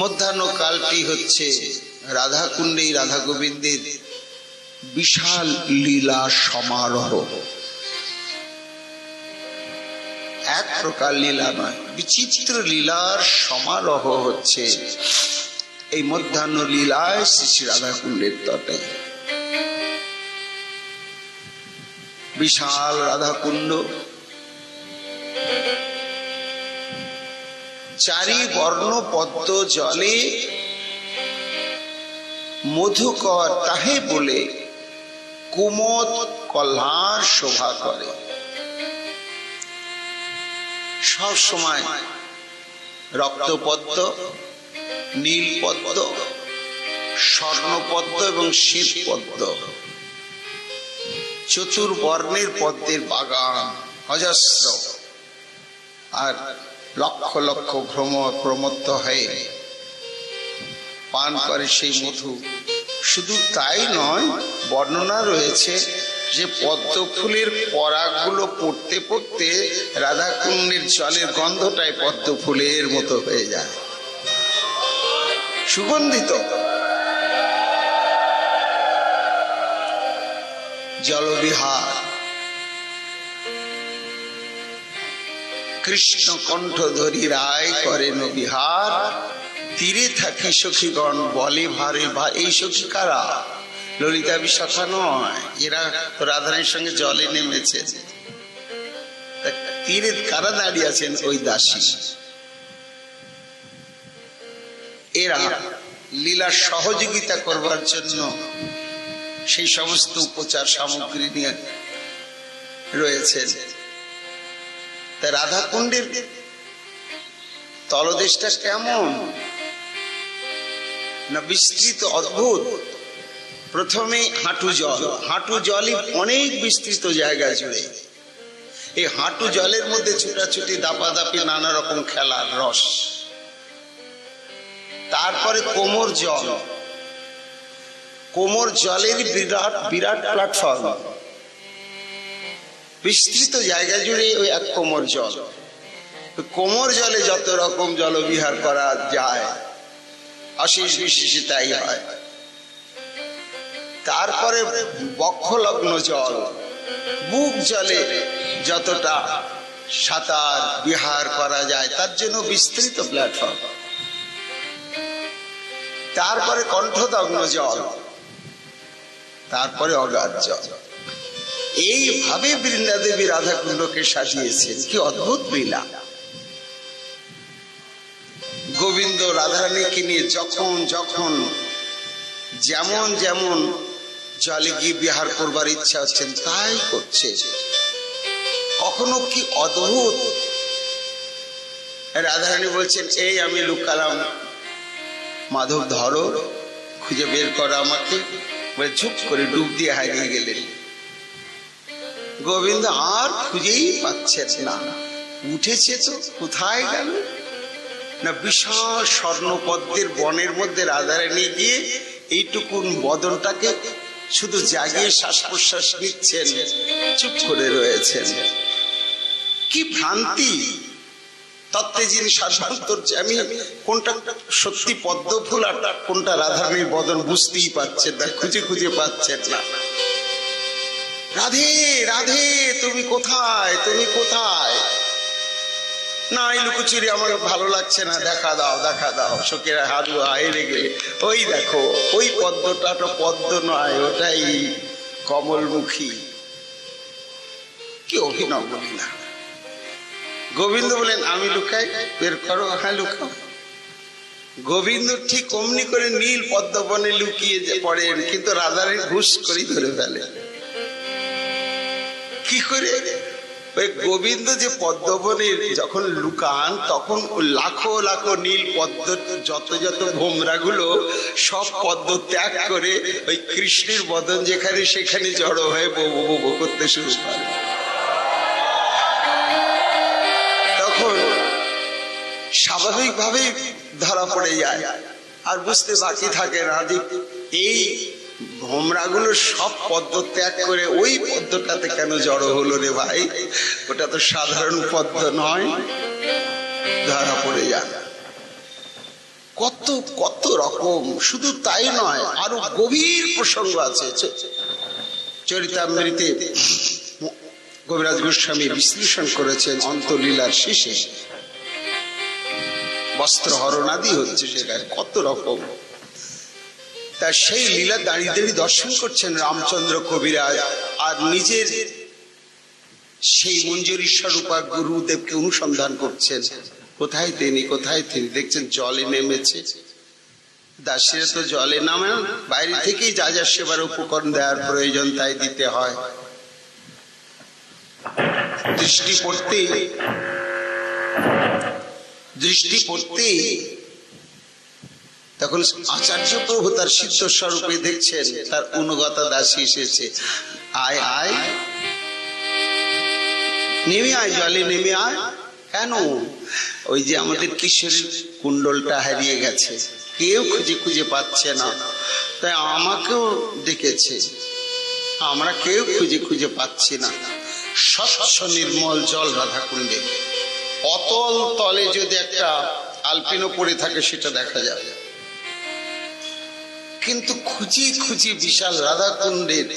মধ্যাহ্ন কালটি হচ্ছে রাধা কুণ্ডে রাধা গোবিন্দের বিশাল লীলা সমারোহ। এক প্রকার লীলা নয়, বিচিত্র লীলার সমারোহ হচ্ছে এই মধ্যাহ্ন লীলায় শ্রী শ্রী রাধা কুণ্ডের তটে। বিশাল রাধা কুণ্ড, চারি বর্ণ পদ্ম জলে মধুকর তাহে বলে কুমদ কল্যাণ শোভা করে। সব সময় রক্তপদ্ম, নীল পদ্ম, স্বর্ণপদ্ম এবং শ্বেত পদ্ম, চতুর্বর্ণের পদ্মের বাগান অজস্র। আর লক্ষ লক্ষ প্রমত্ত হয়ে পান করে সেই মধু। শুধু তাই নয়, বর্ণনা রয়েছে যে পদ্ম ফুলের পরাগগুলো পড়তে পড়তে রাধাকুণ্ডের জলের গন্ধটাই পদ্ম ফুলের মতো হয়ে যায়, সুগন্ধিত। জলবিহার, কৃষ্ণ কণ্ঠ ধরি রায় করেন বিহার, তীরে থাকি সখীগণ বলে ভারে। এই সখী কারা? ললিতা বিশাখা নয়, এরা তো রাধারানীর সঙ্গে জলে নেমেছে। তীরে কারা দাঁড়িয়ে আছেন? ওই দাসী। এরা লীলার সহযোগিতা করবার জন্য সেই সমস্ত উপচার সামগ্রী নিয়ে রয়েছে। তা রাধা কুণ্ডের তলদেশটা কেমন না বিস্তৃত, অদ্ভুত। প্রথমে হাঁটু জল, হাঁটু জলই অনেক বিস্তৃত জায়গা জুড়ে। এই হাঁটু জলের মধ্যে ছুটাছুটি, দাপাদাপি, নানা রকম খেলার রস। তারপরে কোমর জল, কোমর জলের বিরাট বিরাট প্ল্যাটফর্ম, বিস্তৃত জায়গা জুড়ে ওই এক কোমর জল। কোমর জলে যত রকম জলবিহার করা যায় অশেষ বিশেষে তাই হয়। তারপরে বক্ষলগ্ন জল, বুক জলে যতটা সাঁতার বিহার করা যায় তার জন্য বিস্তৃত প্ল্যাটফর্ম। তারপরে কণ্ঠদগ্ন জল, তারপরে অগাধ জল। এইভাবে বৃন্দাদেবী রাধাকুণ্ডকে সাজিয়েছেন। কি অদ্ভুত লীলা! গোবিন্দ রাধারানীকে নিয়ে যখন যখন যেমন যেমন জলে গিয়ে বিহার করবার ইচ্ছা হচ্ছেন তাই করছে। কখনো কি অদ্ভুত! রাধারানী বলছেন, এই আমি লুকালাম, মাধব ধরো, খুঁজে বের করো আমাকে। বলে ঝুপ করে ডুব দিয়ে হারিয়ে গেলেন। গোবিন্দ আর খুঁজেই পাচ্ছেন না। উঠেছে তো কোথায় গেল না, বিশাল স্বর্ণপদ্মের বনের মধ্যে রাধারানী গিয়ে এইটুকুন বদনটাকে শুধু জাগিয়ে শ্বাস প্রশ্বাস নিচ্ছেন, চুপ করে রয়েছেন। কি ভ্রান্তি! তত্ত্বে যিনি সর্বান্তর্যামী, কোনটা সত্যি পদ্ম ফুল আর কোনটা রাধারানীর বদন বুঝতেই পারছেন না, খুঁজে খুঁজে পাচ্ছেন না। রাধে রাধে, তুমি কোথায়, তুমি কোথায়? না, এই লুকোচুরি আমার ভালো লাগছে না, দেখা দাও দেখা দাও। শোকেরা হারুয়া হেরে গেলে ওই দেখো, ওই পদ্মটা তো পদ্ম নয়, ওটাই কমলমুখী। কি অভিনব লীলা! গোবিন্দ বলেন, আমি লুকাই, বের করো। হ্যাঁ লুকাও। গোবিন্দ ঠিক অমনি করে নীল পদ্মবনে লুকিয়ে পড়েন, কিন্তু রাধারানী ঘুষ করে ধরে ফেলে। কি করে? ওই গোবিন্দ যে পদ্মবনে যখন লুকান তখন লাখো লাখো নীল পদ্ম, যত যত ভোমরা গুলো সব পদ্ম ত্যাগ করে ওই কৃষ্ণের বদন যেখানে সেখানে জড়ো হয়ে বো বো বো করতে শুরু করে। তখন স্বাভাবিকভাবেই ধরা পড়ে যায়, আর বুঝতে বাকি থাকে না যে এই ভোমরাগুলো সব পদ্ম ত্যাগ করে ওই পদ্মটাতে কেন জড়ো হলো রে ভাই, ওটা তো সাধারণ পদ্ম নয়। ধরা পড়ে যায়। কত কত রকম! শুধু তাই নয়, আরো গভীর প্রসঙ্গ আছে চরিতামৃতে। কবিরাজ গোস্বামী বিশ্লেষণ করেছেন অন্তলীলার শেষে। বস্ত্র হরণাদি হচ্ছে সেখানে, কত রকম। তা সেই লীলা দাঁড়িয়ে দাঁড়িয়ে দর্শন করছেন রামচন্দ্র কবিরাজ, আর নিজের সেই মঞ্জুরি স্বরূপা গুরুদেবকে অনুসন্ধান করছেন। কোথায় তিনি, কোথায় তিনি? দেখছেন জলে নেমেছে। দাসীরা তো জলে নামে, বাইরে থেকেই যা যা সেবার উপকরণ দেওয়ার প্রয়োজন তাই দিতে হয়। দৃষ্টি পড়তেই তখন আচার্য প্রভু তার সিদ্ধ স্বরূপে দেখছেন তার অনুগতা দাসী এসেছে। আয় আয়, নেমে আয়, জলে নেমে আয়। কেন? ওই যে আমাদের কিশোরীর কুণ্ডলটা হারিয়ে গেছে, কেউ খুঁজে খুঁজে পাচ্ছে না, তাই আমাকেও ডেকেছে। আমরা কেউ খুঁজে খুঁজে পাচ্ছি না। স্বচ্ছ নির্মল জল রাধা কুণ্ডে, অতল তলে যদি একটা আলপিনো পড়ে থাকে সেটা দেখা যাবে, কিন্তু খুঁজি খুঁজি বিশাল রাধা কুণ্ডের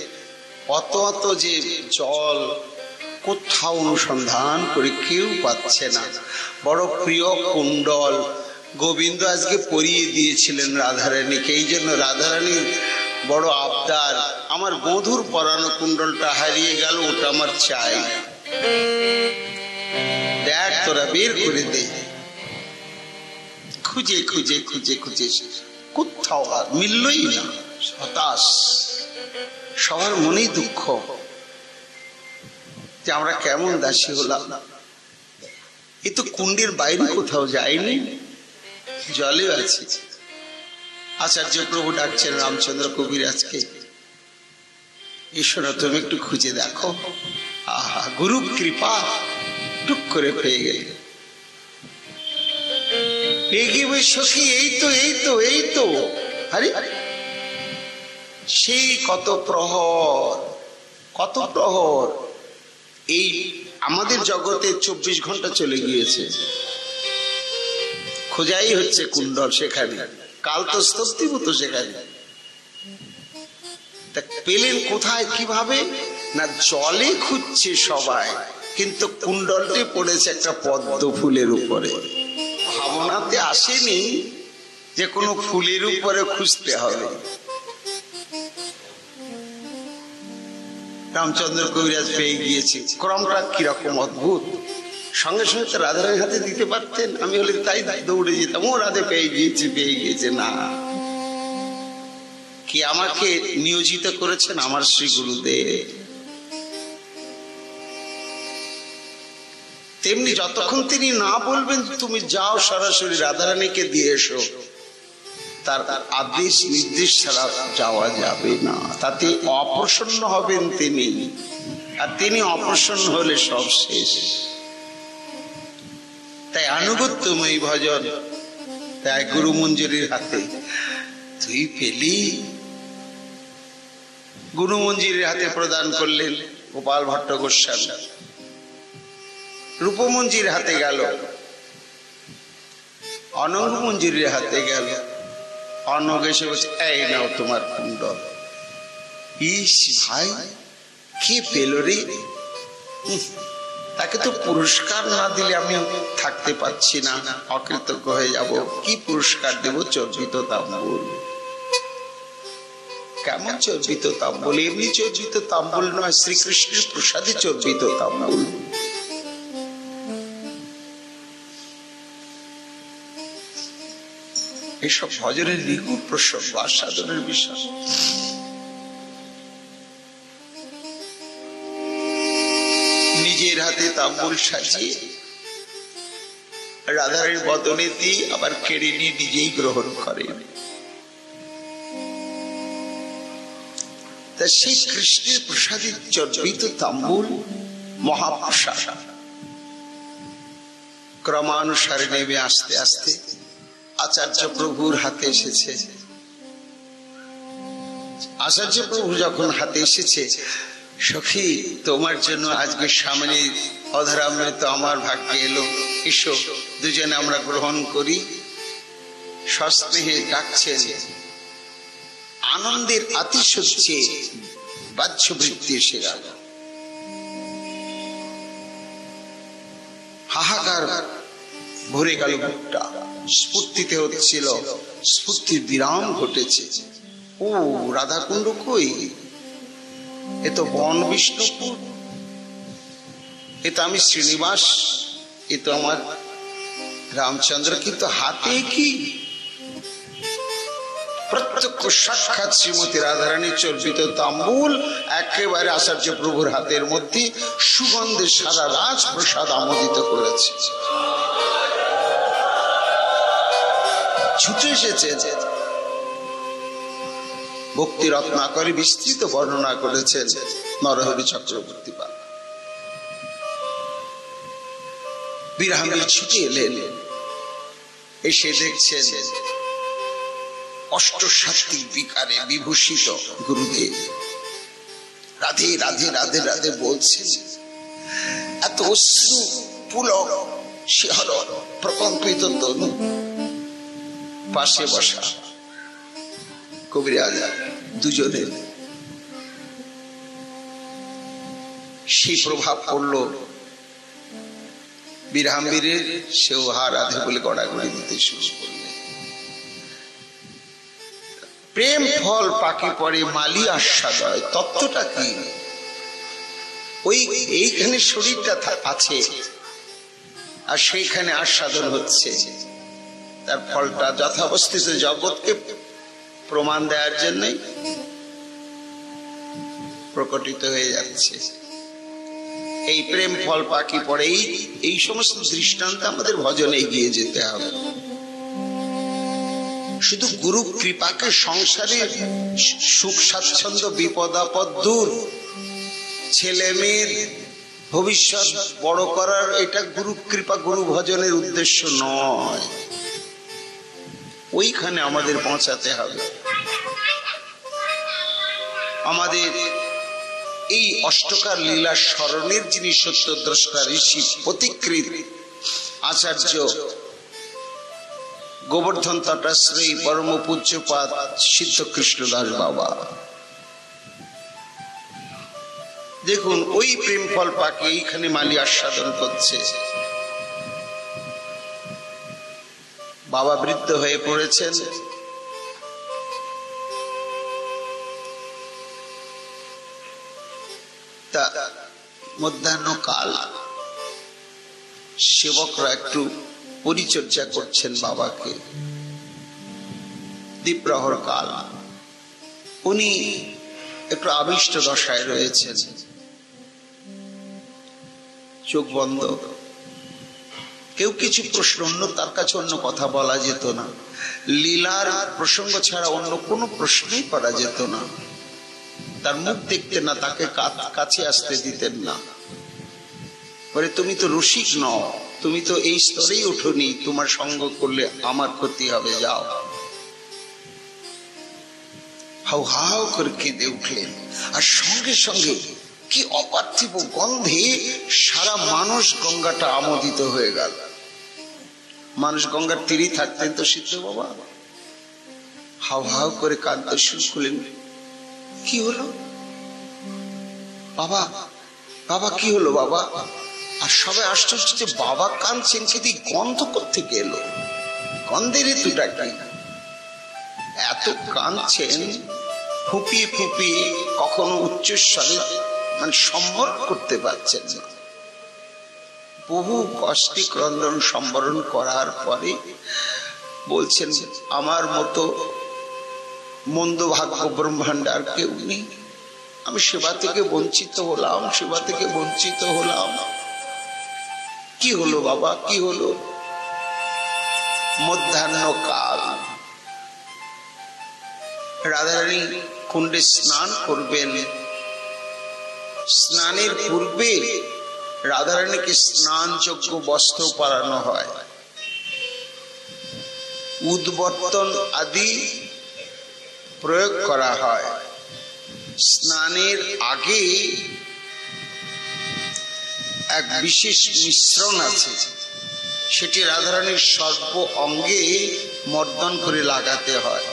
অত অত যে জল কোথাও অনুসন্ধান করে কেউ পাচ্ছে না। বড় প্রিয় কুণ্ডল গোবিন্দ আজকে পরিয়ে দিয়েছিলেন রাধারানীকে। এই জন্য রাধারানীর বড় আবদার, আমার বধূর পরানো কুণ্ডলটা হারিয়ে গেল, ওটা আমার চাই। দেখ তোরা বের করে দে। খুঁজে খুঁজে খুঁজে খুঁজে কোথাও আর মিললই না। হতাশ, সবার মনেই দুঃখ যে আমরা কেমন দাসী হলাম। এ তো কুণ্ডের বাইরে কোথাও যায়নি, জলে আছে। আচার্য প্রভু ডাকছেন রামচন্দ্র কবিরাজকে, এসো না তুমি একটু খুঁজে দেখো। আহা, গুরু কৃপা! টুক করে পেয়ে গেলে, পেয়ে গিয়ে সখী এই তো এই তো এই তো। আরে সেই কত প্রহর, কত প্রহর। এই আমাদের জগতে 24 ঘন্টা চলে গিয়েছে, খোঁজাই হচ্ছে কুণ্ডল সেখানে, কাল তো স্তব্ধীভূত সেখানে। তা পেলেন কোথায়, কিভাবে? না জলে খুঁজছে সবাই, কিন্তু কুণ্ডলটি পড়েছে একটা পদ্ম ফুলের উপরে। ভাবনাতে আসেনি যে কোনো ফুলের উপরে খুঁজতে হবে। রামচন্দ্র কবিরাজ পেয়ে গিয়েছে। ক্রমটা কিরকম অদ্ভুত! সঙ্গে সঙ্গে রাধারানীর হাতে দিতে পারতেন, আমি হলে তাই দৌড়ে যেতাম, ও রাধে পেয়ে গিয়েছে। না, কি আমাকে নিয়োজিত করেছেন আমার শ্রী গুরুদেব। তেমনি যতক্ষণ তিনি না বলবেন তুমি যাও সরাসরি রাধারানীকে দিয়ে এসো, তার আদেশ নির্দেশ ছাড়া যাওয়া যাবে না। তাতে অপ্রসন্ন হবেন তিনি, আর তিনি অপ্রসন্ন হলে সব শেষ। তাই আনুগত্যময়ী ভজন, তাই গুরু মঞ্জুরির হাতে তুই পেলি। গুরু মঞ্জুরির হাতে প্রদান করলেন গোপাল ভট্ট গোস্বামী। রূপমঞ্জির হাতে গেল, অনঙ্গ মঞ্জুরির হাতে গেল। অনঙ্গ এসে বলছে, এই নাও তোমার কুণ্ডল। ইস ভাই, কে পেল রে? তাকে তো পুরস্কার না দিলে আমি থাকতে পারছি না, অকৃতজ্ঞ হয়ে যাব। কি পুরস্কার দেব? চর্বিত তাম্বুল। কেমন চর্বিত তাম্বুল? এমনি চর্বিত তাম্বুল নয়, শ্রীকৃষ্ণের প্রসাদে চর্বিত তাম্বুল। এসব ভজনের নিগুড় প্রসঙ্গ, আস্বাদনের বিষয়। নিজের হাতে তাম্বুল সাজিয়ে রাধারানীর বদনে দিয়ে আবার কেড়ে নিয়ে নিজেই গ্রহণ করেন। তা সেই কৃষ্ণের প্রসাদে চর্বিত তাম্বুল মহাপ্রসাদ ক্রমানুসারে নেমে আস্তে আস্তে আচার্য প্রভুর হাতে এসেছে। আচার্য প্রভু যখন হাতে এসেছে, সখী তোমার জন্য আজকে সামনে অধরামৃত আমার ভাগ্যে এলো, এসো দুজনে আমরা গ্রহণ করি। সস্নেহে ডাকছেন, আনন্দের আতিশয্যে বাহ্যবৃত্তি এসে গেল। হাহাকার ভরে গেল বুকটা, স্ফূর্তিতে হচ্ছিল, স্ফূর্তির বিরাম ঘটেছে। ও রাধাকুণ্ড কই? এ তো বন বিষ্ণুপুর, এ তো আমি শ্রীনিবাস, এ তো আমার রামচন্দ্র। কিন্তু হাতে কি? প্রত্যক্ষ সাক্ষাৎ শ্রীমতী রাধারানী চর্বিত তাম্বুল একেবারে আচার্য প্রভুর হাতের মধ্যে সুগন্ধে সারা রাজপ্রসাদ আমোদিত করেছে। ছুটে এসেছে, ভক্তি রত্নাকরে বিস্তৃত বর্ণনা করেছেন নরহরি চক্রবর্তী পাল। বিরামীর ছুটে এলেন, এসে দেখছেন অষ্টসাত্ত্বিক বিকারে বিভূষিত গুরুদেব রাধে রাধে রাধে রাধে বলছেন। এত অশ্রু পুলক শিহরণ প্রকম্পিত তনু, পাশে বসা কবিরাজ দুজনের সেই প্রভাব পড়ল বিরামবীরের। সেও হা রাধে বলে গড়াগড়ি দিতে শুরু করলেন। প্রেম ফল পাকে পড়ে মালি আস্বাদ হয়, তত্ত্বটা কি? ওই এইখানে শরীরটা আছে আর সেইখানে আস্বাদন হচ্ছে, তার ফলটা যথাবস্থিত জগৎকে প্রমাণ দেওয়ার জন্যই প্রকটিত হয়ে যাচ্ছে। এই প্রেম ফল পাকি পড়ে, এই সমস্ত দৃষ্টান্ত আমাদের ভজনে এগিয়ে যেতে হবে। শুধু গুরু কৃপাকে, সংসারের সুখ স্বাচ্ছন্দ্য বিপদ আপদ দূর, ছেলে মেয়ের ভবিষ্যৎ বড় করার, এটা গুরু কৃপা গুরু ভজনের উদ্দেশ্য নয়। ওইখানে আমাদের পৌঁছাতে হবে। আমাদের এই অষ্টকার লীলা স্মরণের যিনি সত্যদ্রষ্টা ঋষি প্রতিকৃত আচার্য গোবর্ধন তটাশ্রয়ী পরম পূজ্যপাদ সিদ্ধ কৃষ্ণদাস বাবা, দেখুন ওই প্রেম ফল পাকে এইখানে মালি আস্বাদন করছে। বাবা বৃদ্ধ হয়ে পড়েছেন, তা মধ্যাহ্ন কাল সেবকরা একটু পরিচর্যা করছেন বাবাকে। দ্বীপ্রহর কাল উনি একটু আবিষ্ট দশায় রয়েছেন, চোখ বন্ধ। কেউ কিছু প্রশ্ন, অন্য তার কাছে অন্য কথা বলা যেত না, লীলার প্রসঙ্গ ছাড়া অন্য কোনো প্রশ্নই করা যেত না। তার মুখ দেখতে না, তাকে কাছে আসতে দিতেন না। বলে তুমি তো রসিক নও, তুমি তো এই স্তরেই ওঠোনি, তোমার সঙ্গ করলে আমার ক্ষতি হবে, যাও। হাউ হাউ করে কেঁদে উঠলেন, আর সঙ্গে সঙ্গে কি অপার্থিব গন্ধে সারা মানস গঙ্গাটা আমোদিত হয়ে গেল। মানস গঙ্গার তীরে থাকতেন তো সিদ্ধ বাবা, হাউ হাউ করে কাঁদতে শুরু করলেন। কি হলো বাবা, বাবা কি হলো বাবা? আর সবাই আশ্চর্য যে বাবা কাঁদছেন, সেটি গন্ধ কোত্থেকে এলো, গন্ধের হেতুটা কি? এত কাঁদছেন ফুপিয়ে ফুপিয়ে, কখনো উচ্চস্বরে মানে সম্বরণ করতে পারছেন না। বহু কষ্টে ক্রন্দন সম্বরণ করার পরে বলছেন, আমার মতো মন্দ ভাগ্য ব্রহ্মাণ্ডে আর কেউ নেই, আমি সেবা থেকে বঞ্চিত হলাম, সেবা থেকে বঞ্চিত হলাম। কি হলো বাবা, কি হলো? মধ্যাহ্ন কাল রাধারানী কুণ্ডে স্নান করবেন। স্নানের পূর্বে রাধারানীকে স্নানযোগ্য বস্ত্র পরানো হয়, উদ্বর্তন আদি প্রয়োগ করা হয়। স্নানের আগে এক বিশেষ মিশ্রণ আছে, সেটি রাধারানীর সর্ব অঙ্গে মর্দন করে লাগাতে হয়।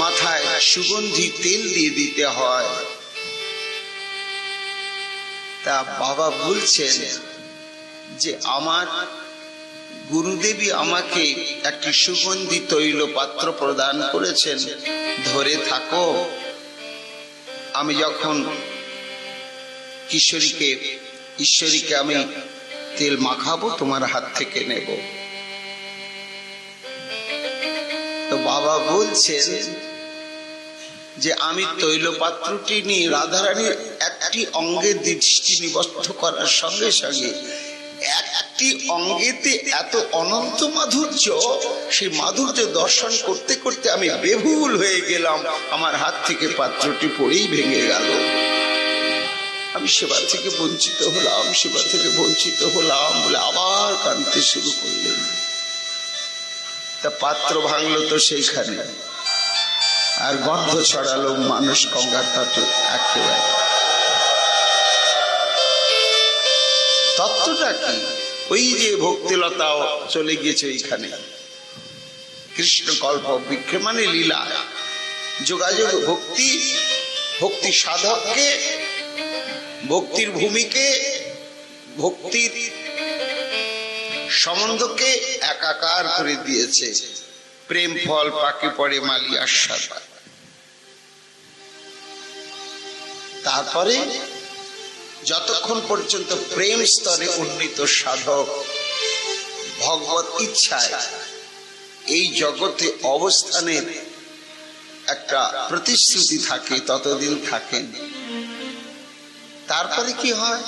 মাথায় সুগন্ধি তেল দিয়ে দিতে হয়। তা বাবা বলছেন যে আমার গুরুদেবী আমাকে একটি সুগন্ধি তৈল পাত্র প্রদান করেছেন, ধরে থাকো, আমি যখন ঈশ্বরীকে আমি তেল মাখাবো তোমার হাত থেকে নেব। তো বাবা বলছেন যে আমি তৈল পাত্রটি নিয়ে রাধারানীর একটি অঙ্গে দৃষ্টি নিবদ্ধ করার সঙ্গে সঙ্গে একটি অঙ্গেতে এত অনন্ত মাধুর্য, সেই মাধুর্য দর্শন করতে করতে আমি বেহুল হয়ে গেলাম, আমার হাত থেকে পাত্রটি পড়েই ভেঙে গেল। আমি সেবা থেকে বঞ্চিত হলাম, সেবা থেকে বঞ্চিত হলাম বলে আবার কাঁদতে শুরু করলেন। তা পাত্র ভাঙলো তো সেইখানে, আর গন্ধ ছড়ালো মানুষ গঙ্গার তটে একেবারে। তত্ত্বটা কি? ওই যে ভক্তিলতাও চলে গিয়েছে এইখানে। কৃষ্ণ কল্প বৃক্ষ মানে লীলা, যোগাযোগ ভক্তি সাধককে, ভক্তির ভূমিকে, ভক্তির সম্বন্ধকে একাকার করে দিয়েছে। প্রেম ফল পাকে পড়ে মালি আস্বাদ। তারপরে যতক্ষণ পর্যন্ত প্রেম স্তরে উন্নীত সাধক ভগবত ইচ্ছায় এই জগতে অবস্থানের একটা প্রতিশ্রুতি থাকে, ততদিন থাকেন। তারপরে কি হয়?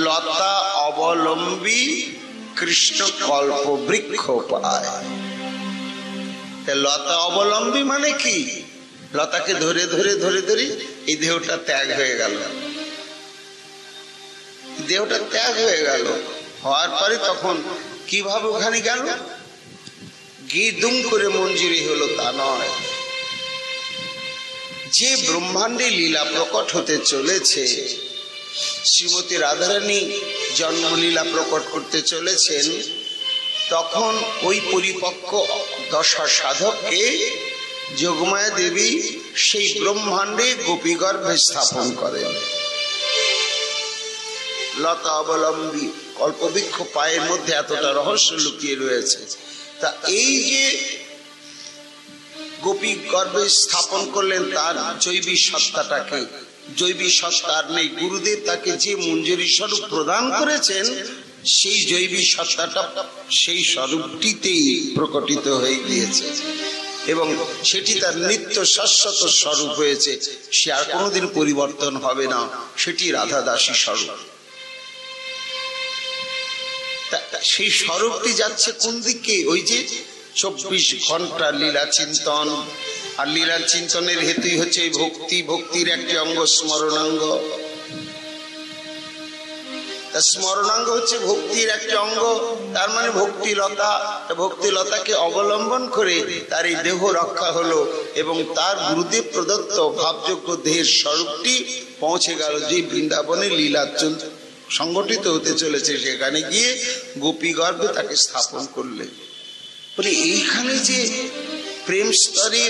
লতা অবলম্বী কৃষ্ণ কল্প বৃক্ষ পায়। লতা অবলম্বী মানে কি? লতাকে ধরে ধরে ধরে ধরে এই দেহটা ত্যাগ হয়ে গেল, দেহটা ত্যাগ হয়ে গেল। হওয়ার পরে তখন কিভাবে ওখানে গেল? গিয়ে দুম করে মঞ্জুরি হলো তা নয়, যে ব্রহ্মাণ্ডে লীলা প্রকট হতে চলেছে, শ্রীমতী রাধারানী জন্মলীলা প্রকট করতে চলেছেন, তখন ওই পরিপক্ক দশা সাধককে যোগমায়া দেবী সেই ব্রহ্মাণ্ডে গোপীগর্ভে স্থাপন করেন। লতা অবলম্বী কল্পবৃক্ষ পায়ের মধ্যে এতটা রহস্য লুকিয়ে রয়েছে। তা এই যে গোপী গর্ভে স্থাপন করলেন, তার জৈবিক সত্তাটাকে, জৈবিক সত্তার নেই, গুরুদেব তাকে যে মঞ্জুরি স্বরূপ প্রদান করেছেন, সেই জৈবিক সত্তাটা সেই স্বরূপটিতেই প্রকটিত হয়ে গিয়েছে এবং সেটি তার নিত্য শাশ্বত স্বরূপ হয়েছে। সে আর কোনোদিন পরিবর্তন হবে না, সেটি রাধা দাসী স্বরূপ। সেই স্বরূপটি যাচ্ছে কোন দিকে? ওই যে 24 ঘন্টা লীলা চিন্তন, আর লীলা চিন্তনের হেতুই হচ্ছে ভক্তি, ভক্তির একটি অঙ্গ স্মরণাঙ্গ। স্মরণাঙ্গ হচ্ছে ভক্তির একটি অঙ্গ, তার মানে ভক্তিলতা। ভক্তিলতাকে অবলম্বন করে তার এই দেহ রক্ষা হলো এবং তার গুরুদেব প্রদত্ত ভাবযোগ্য দেহের স্বরূপটি পৌঁছে গেল যে বৃন্দাবনে লীলা সংগঠিত হতে চলেছে, সেখানে গিয়ে গোপী গর্ভে তাকে স্থাপন করলেন। বলে এইখানে যে প্রেম স্তরে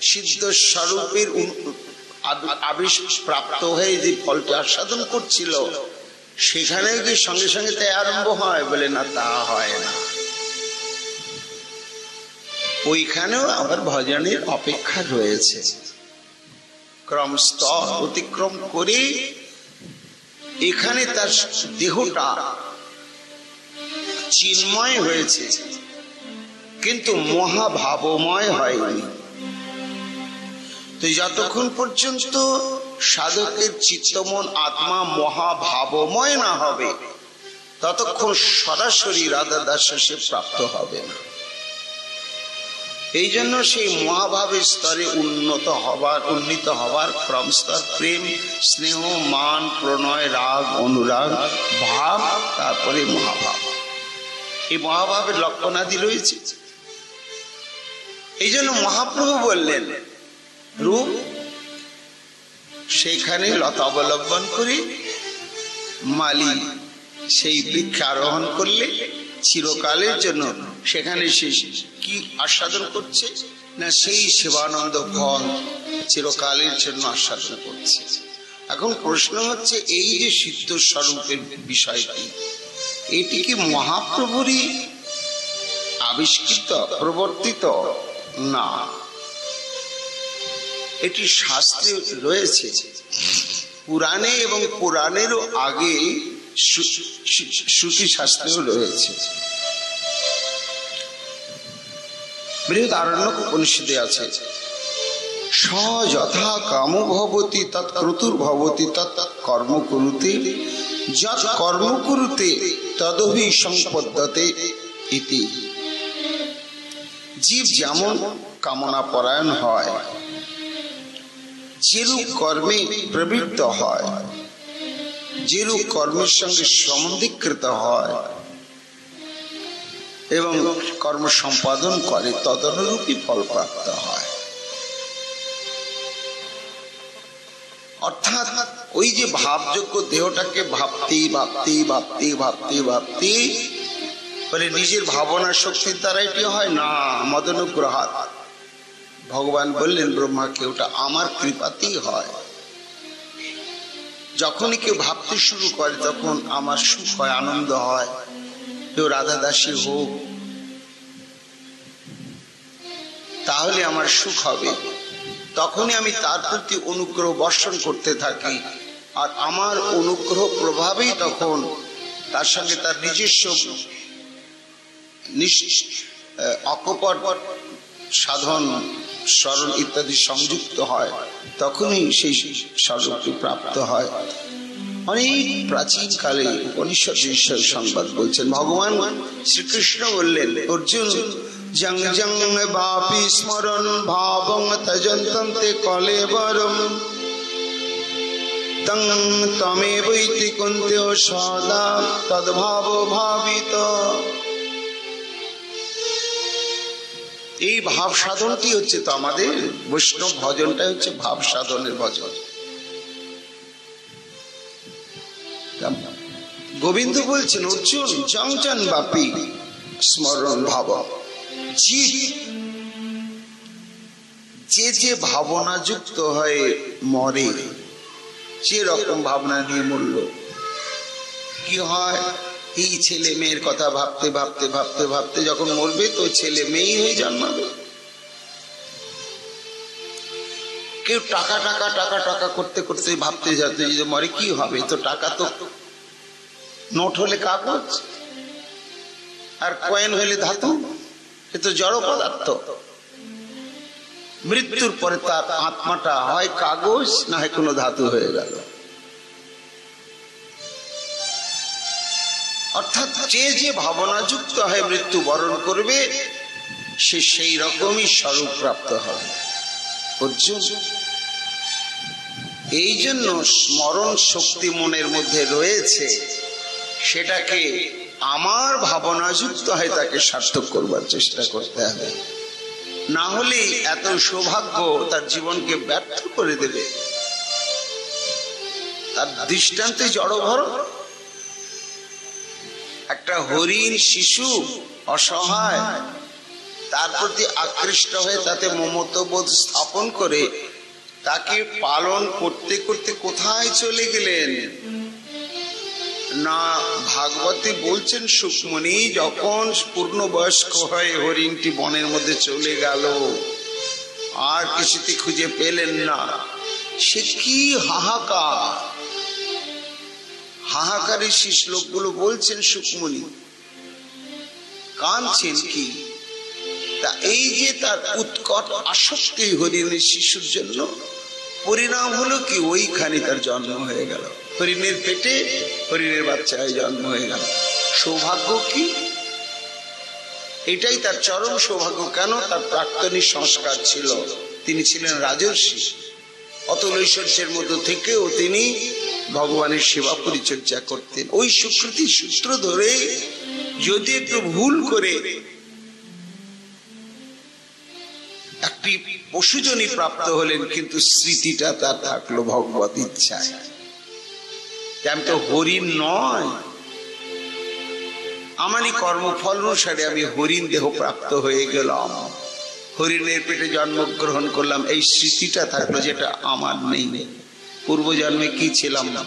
সিদ্ধ স্বরূপের আবিষ প্রাপ্ত হয়ে যে ফলটি আস্বাদন করছিল, সেখানে কি সঙ্গে সঙ্গে তাই আরম্ভ হয়? বলে না, তা হয় না। ওইখানেও আবার ভজনের অপেক্ষা রয়েছে। ক্রম স্তর অতিক্রম করে এখানে তার দেহটা চিন্ময় হয়েছে, কিন্তু মহাভাবময় হয়নি। তো যতক্ষণ পর্যন্ত সাধকের চিত্তমন আত্মা মহাভাবময় না হবে, ততক্ষণ সরাসরি রাধা দাসে প্রাপ্ত হবে না। এই জন্য সেই মহাভাবের স্তরে উন্নীত হবার ক্রম স্তর প্রেম, স্নেহ, মান, প্রণয়, রাগ, অনুরাগ, ভাব, তারপরে মহাভাব। এই মহাভাবের লক্ষণাদি রয়েছে। এই জন্য মহাপ্রভু বললেন রূপ, সেইখানে লতা অবলম্বন করে মালি সেই বৃক্ষে আরোহণ করলে চিরকালের জন্য সেখানে সে কি আস্বাদন করছে না, সেই শিবানন্দ ফল চিরকালের জন্য আস্বাদন করছে। এখন প্রশ্ন হচ্ছে, এই যে সিদ্ধ স্বরূপের বিষয়টি, এটি কি মহাপ্রভুরই আবিষ্কৃত, প্রবর্তিত? না, এটি শাস্ত্রে রয়েছে, পুরাণে এবং পুরাণেরও আগে শ্রুতি শাস্ত্রেও রয়েছে। বৃহদারণ্যক উপনিষদে আছে, স যথা কাম ভবতি তৎ ক্রতুর্ভবতি তৎ কর্ম কুরুতে, যৎ কর্ম কুরুতে তদভি সম্পদ্যতে ইতি। জীব যেমন কামনা পরায়ণ হয়, যেরূপ কর্মে প্রবৃত্ত হয়, যেরূপ কর্মের সঙ্গে সম্বন্ধীকৃত হয় এবং কর্ম সম্পাদন করে, তদনুরূপী ফল প্রাপ্ত হয়। অর্থাৎ ওই যে ভাবযোগ্য দেহটাকে ভাবতেই ভাবতে ভাবতে ভাবতে ভাবতে বলে নিজের ভাবনা শক্তির দ্বারা এটি হয় না, মদনুগ্রহাৎ। ভগবান বললেন ব্রহ্মাকে, ওটা আমার কৃপাতেই হয়। যখনই কেউ ভাবতে শুরু করে তখন আমার সুখ হয়, আনন্দ হয়। কেউ রাধা দাসী হোক, তাহলে আমার সুখ হবে। তখনই আমি তার প্রতি অনুগ্রহ বর্ষণ করতে থাকি, আর আমার অনুগ্রহ প্রভাবেই তখন তার সঙ্গে তার নিজস্ব অকপট সাধন, স্মরণ ইত্যাদি সংযুক্ত হয়, তখনই সেই স্বরূপটি প্রাপ্ত হয়। অনেক প্রাচীন কালে উপনিষদ ঈশ্বর সংবাদ বলছেন। ভগবান শ্রীকৃষ্ণ বললেন, অর্জুন জং জং বাপি স্মরণ ভাবং তজন্তন্তে কলেবরম তং তমেবৈতি কুন্তেয় সদা তদ্ভাব ভাবিত। এই ভাব সাধনটি হচ্ছে তো আমাদের বৈষ্ণব ভজনটা হচ্ছে ভাব সাধনের ভজন। গোবিন্দ বলছেন অর্জুন জংজন বাপি স্মরণ ভাব, যে যে ভাবনা যুক্ত হয়ে মরে, যে রকম ভাবনা নিয়ে মরল, কি হয় এই ছেলে মেয়ের কথা ভাবতে ভাবতে ভাবতে ভাবতে যখন মরবে তো ছেলে মেয়েই হয়ে জন্মাবে। কেউ টাকা টাকা টাকা টাকা করতে করতে ভাবতে যাতে যে মরে কি হবে, তো টাকা তো নোট হলে কাগজ আর কয়েন হলে ধাতু, এ তো জড় পদার্থ। মৃত্যুর পরে তার আত্মাটা হয় কাগজ না হয় কোনো ধাতু হয়ে গেল। অর্থাৎ যে যে ভাবনা যুক্ত হয় মৃত্যু বরণ করবে সে সেই রকমই স্বরূপ প্রাপ্ত হবে। অর্জুন এই জন্য স্মরণ শক্তি মনের মধ্যে রয়েছে, সেটাকে আমার ভাবনা যুক্ত হয় তাকে সার্থক করবার চেষ্টা করতে হবে, না হলে এত সৌভাগ্য তার জীবনকে ব্যর্থ করে দেবে। তার দৃষ্টান্তে জড়ভর একটা হরিণ শিশু অসহায়, তার প্রতি আকৃষ্ট হয়ে তাতে মমত্ববোধ স্থাপন করে তাকে পালন করতে করতে কোথায় চলে গেলেন না। ভাগবতে বলছেন সুকমণি যখন পূর্ণবয়স্ক হয়ে হরিণটি বনের মধ্যে চলে গেল আর কিছুতে খুঁজে পেলেন না, সে কি হাহাকার, হাহাকারের সেই শ্লোকগুলো বলছেন সুকমণি, কাঁদছেন কি। তা এই যে তার উৎকট আসক্তি হরিণের শিশুর জন্য, পরিণাম হলো কি ওইখানে তার জন্ম হয়ে গেল, হরিণের পেটে হরিণের বাচ্চা হয়ে জন্ম হয়ে গেল। সৌভাগ্য কি, এটাই তার চরম সৌভাগ্য। কেন? তার প্রাক্তনী সংস্কার ছিল, তিনি ছিলেন রাজর্ষি, অতুল ঐশ্বর্যের মধ্য থেকেও তিনি ভগবানের সেবা পরিচর্যা করতেন। ওই সুকৃতি সূত্র ধরে যদি একটু ভুল করে একটি পশুজনী প্রাপ্ত হলেন, কিন্তু স্মৃতিটা তার থাকলো ভগবত ইচ্ছায়। আমি তো হরিণ নয়, আমারই কর্মফল অনুসারে আমি হরিণ দেহ প্রাপ্ত হয়ে গেলাম, হরিণের পেটে জন্মগ্রহণ করলাম, এই স্মৃতিটা থাকলো যেটা আমার নেই। পূর্ব জন্মে কি ছিলাম না,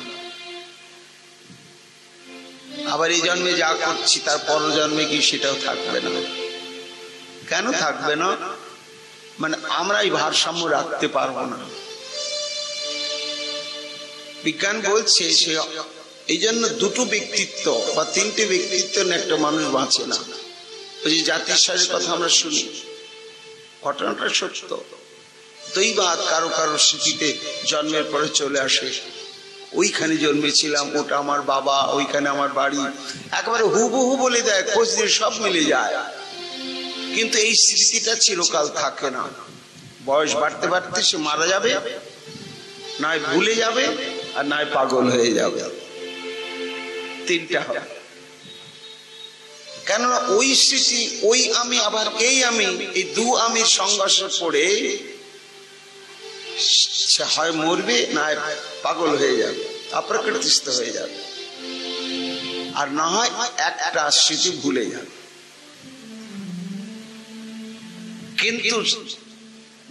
আবার এই জন্মে যা করছি তার পর জন্মে কি সেটাও থাকবে না। কেন থাকবে না? মানে আমরা এই ভারসাম্য রাখতে পারবো না। বিজ্ঞান বলছে সে এই জন্য দুটো ব্যক্তিত্ব বা তিনটে ব্যক্তিত্ব একটা মানুষ বাঁচে না। ওই যে জাতিস্বরের কথা আমরা শুনি, ঘটনাটা সত্য। দৈবাৎ কারো কারো স্মৃতিতে জন্মের পরে চলে আসে, ওইখানে জন্মেছিলাম, ওটা আমার বাবা, ওইখানে আমার বাড়ি, একেবারে হুবহু বলে দেয়, খোঁজ দিয়ে সব মিলে যায়। কিন্তু এই স্মৃতিটা চিরকাল থাকে না, বয়স বাড়তে বাড়তে সে মারা যাবে, নয় ভুলে যাবে, আর নয় পাগল হয়ে যাবে। তিনটা হবে। কেননা ওই স্মৃতি, ওই আমি আবার এই আমি, এই দু আমির সংঘর্ষে পড়ে সে হয় মরবে, না পাগল হয়ে যাবে, অপ্রকৃতিস্থ হয়ে যাবে, আর না হয় একটা স্মৃতি ভুলে যাবে। কিন্তু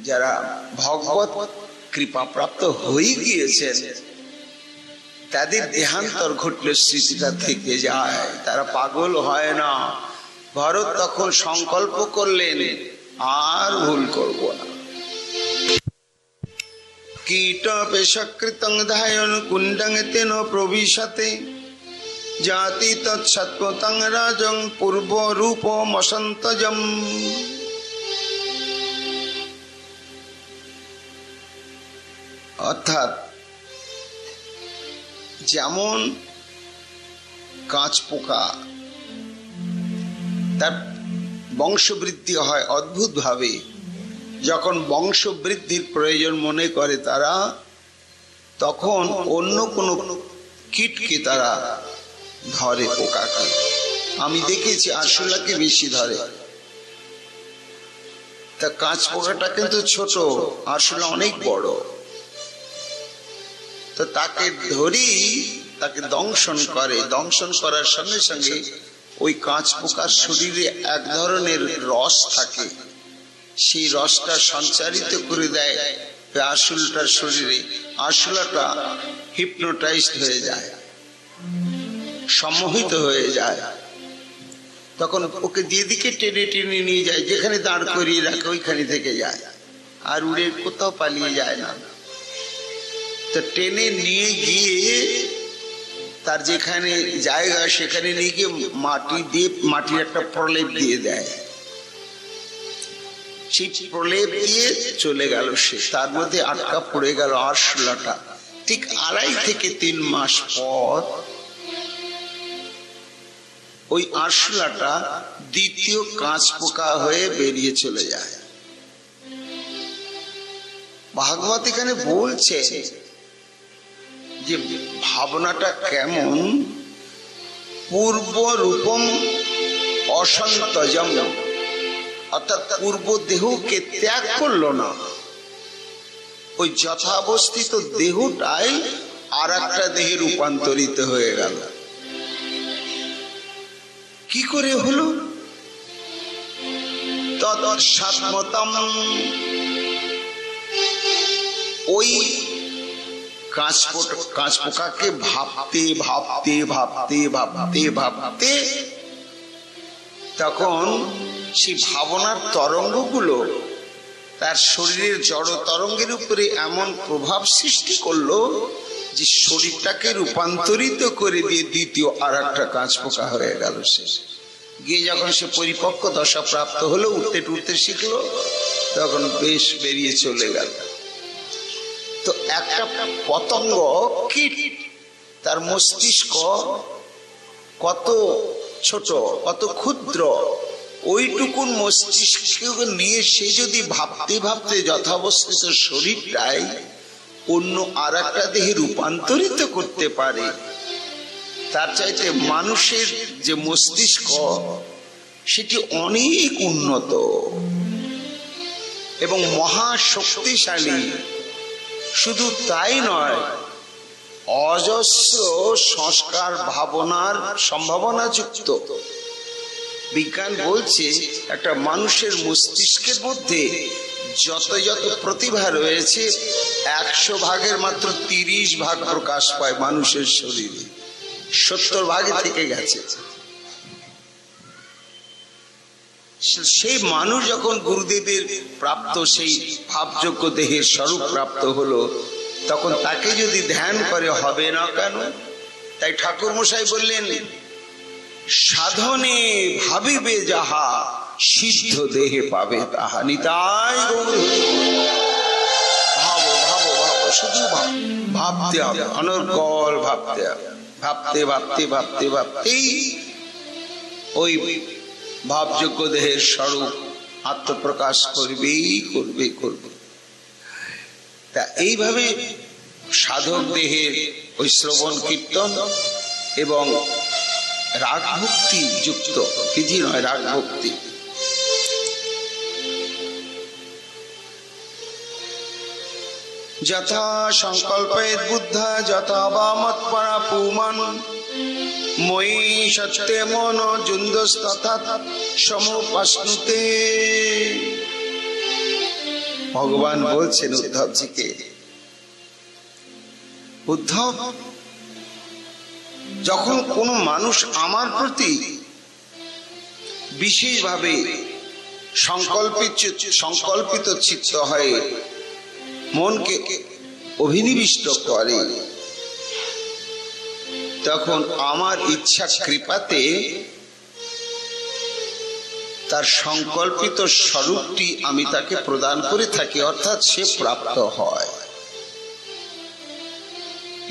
যারা ভগবত কৃপা প্রাপ্ত হয়ে গিয়েছেন তাদের দেহান্তর ঘটলে স্মৃতিটা থেকে যায়, তারা পাগল হয় না। ভরত তখন সংকল্প করলেন আর ভুল করব না। কীট পেশকৃতং ধায়ন কুণ্ডং তেন প্রবিশতে জাতি তৎসত্ত্বতং রাজং পূর্ব রূপমসন্তজম। অর্থাৎ যেমন কাঁচ পোকা তার বংশবৃদ্ধি হয় অদ্ভুত ভাবে, যখন বংশবৃদ্ধির প্রয়োজন মনে করে তারা, তখন অন্য কোনো কীটকে তারা ধরে, পোকাকে। আমি দেখেছি আরশোলাকে বেশি ধরে, তা কাঁচ পোকাটা কিন্তু ছোট, আসলে অনেক বড়। তো তাকে ধরি, তাকে দংশন করে। দংশন করার সঙ্গে সঙ্গে ওই কাঁচ পোকার শরীরে এক ধরনের রস থাকে, সেই রসটা সঞ্চারিত করে দেয় আরশোলাটার শরীরে। আরশোলাটা হিপনোটাইজড হয়ে যায়, সম্মোহিত হয়ে যায়। তখন ওকে যেদিকে টেনে টেনে নিয়ে যায়, যেখানে দাঁড় করিয়ে রাখে ওইখানে থেকে যায়, আর উড়ে কোথাও পালিয়ে যায় না। তো টেনে নিয়ে গিয়ে তার যেখানে জায়গা সেখানে নিয়ে গিয়ে মাটি দিয়ে, মাটির একটা প্রলেপ দিয়ে দেয়। সেই প্রলেপ দিয়ে চলে গেল সে, তার মধ্যে আটকা পড়ে গেল আরশোলাটা। ঠিক 2.5 থেকে 3 মাস পর ওই আরশোলাটা দ্বিতীয় কাঁচ পোকা হয়ে বেরিয়ে চলে যায়। ভাগবত এখানে বলছে যে ভাবনাটা কেমন, পূর্ব রূপম অসন্তজম, অর্থাৎ পূর্ব দেহকে ত্যাগ করলো না, ওই যথাবস্থিত দেহটাই আর একটা দেহে রূপান্তরিত হয়ে গেল। কি করে হলো? তৎসাৎমতম, ওই কাঁচ পোকাকে ভাবতে ভাবতে ভাবতে ভাবতে ভাবতে তখন সেই ভাবনার তরঙ্গগুলো তার শরীরের জড় তরঙ্গের উপরে এমন প্রভাব সৃষ্টি করলো যে শরীরটাকে রূপান্তরিত করে দিয়ে দ্বিতীয় আর একটা কাঁচ পোকা হয়ে গেল। সে গিয়ে যখন সে পরিপক্ক দশা প্রাপ্ত হলো, উঠতে টুটতে শিখলো, তখন বেশ বেরিয়ে চলে গেল। তো একটা পতঙ্গ কীট, তার মস্তিষ্ক কত ছোট, কত ক্ষুদ্র, ওইটুকুন মস্তিষ্ক নিয়ে সে যদি ভাবতে ভাবতে যথাবস্থিত শরীরটাই অন্য আর একটা দেহে রূপান্তরিত করতে পারে, তার চাইতে মানুষের যে মস্তিষ্ক সেটি অনেক উন্নত এবং মহাশক্তিশালী। শুধু তাই নয়, অজস্র সংস্কার ভাবনার সম্ভাবনা যুক্ত। বিজ্ঞান বলছে একটা মানুষের মস্তিষ্কের মধ্যে যত যত প্রতিভা রয়েছে 100 ভাগের মাত্র 30 ভাগ প্রকাশ পায় মানুষের শরীরে, 70 ভাগে থেকে গেছে। সেই মানুষ যখন গুরুদেবের প্রাপ্ত সেই ভাবযোগ্য দেহের স্বরূপ প্রাপ্ত হলো, তখন তাকে যদি ধ্যান করে হবে না কেন? তাই ঠাকুর মশাই বললেন, সাধনে ভাবিবে যাহা সিদ্ধ দেহে পাবে তাহা। নিতাই গৌর। ভাবো ভাবো ভাবো, শুধু ভাবতে হবে, অনর্গল ভাবতে হবে। ভাবতে ভাবতে ভাবতে ভাবতেই ওই ভাবযোগ্য দেহের স্বরূপ আত্মপ্রকাশ করবেই করবে করবে। তা এইভাবে সাধক দেহের ওই শ্রবণ কীর্তন এবং রাগ ভক্তি যুক্ত, বিধি নয়, রাগ ভক্তি। যথা সংকল্পেত বুদ্ধা যথা বা মৎপরা পুমান মই সত্যে মন জুন্দস্তথা সমুপাসনুতে। ভগবান বলছেন উদ্ধবজিকে, উদ্ধব, যখন কোন মানুষ আমার প্রতি বিশেষভাবে সংকল্পিত চিত্ত হয়ে মনকে অভিনিবিষ্ট করে, তখন আমার ইচ্ছা কৃপাতে তার সংকল্পিত স্বরূপটি আমি তাকে প্রদান করে থাকি, অর্থাৎ সে প্রাপ্ত হয়।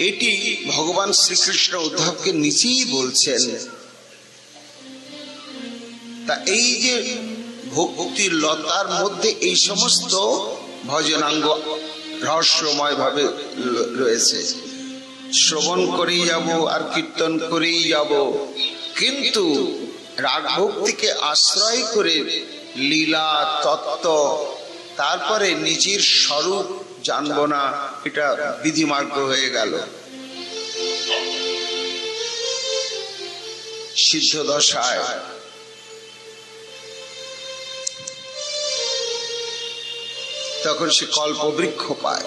এটি ভগবান শ্রীকৃষ্ণ উদ্ধবকে নিজেই বলছেন। তা এই যে ভক্তির লতার মধ্যে এই সমস্ত ভজনাঙ্গ রহস্যময় ভাবে রয়েছে। শ্রবণ করেই যাব আর কীর্তন করেই যাব, কিন্তু রাগ ভক্তিকে আশ্রয় করে লীলা তত্ত্ব, তারপরে নিজের স্বরূপ জানবো না, এটা বিধিমার্গ হয়ে গেল। সিদ্ধ দশায় তখন সে কল্পবৃক্ষ পায়।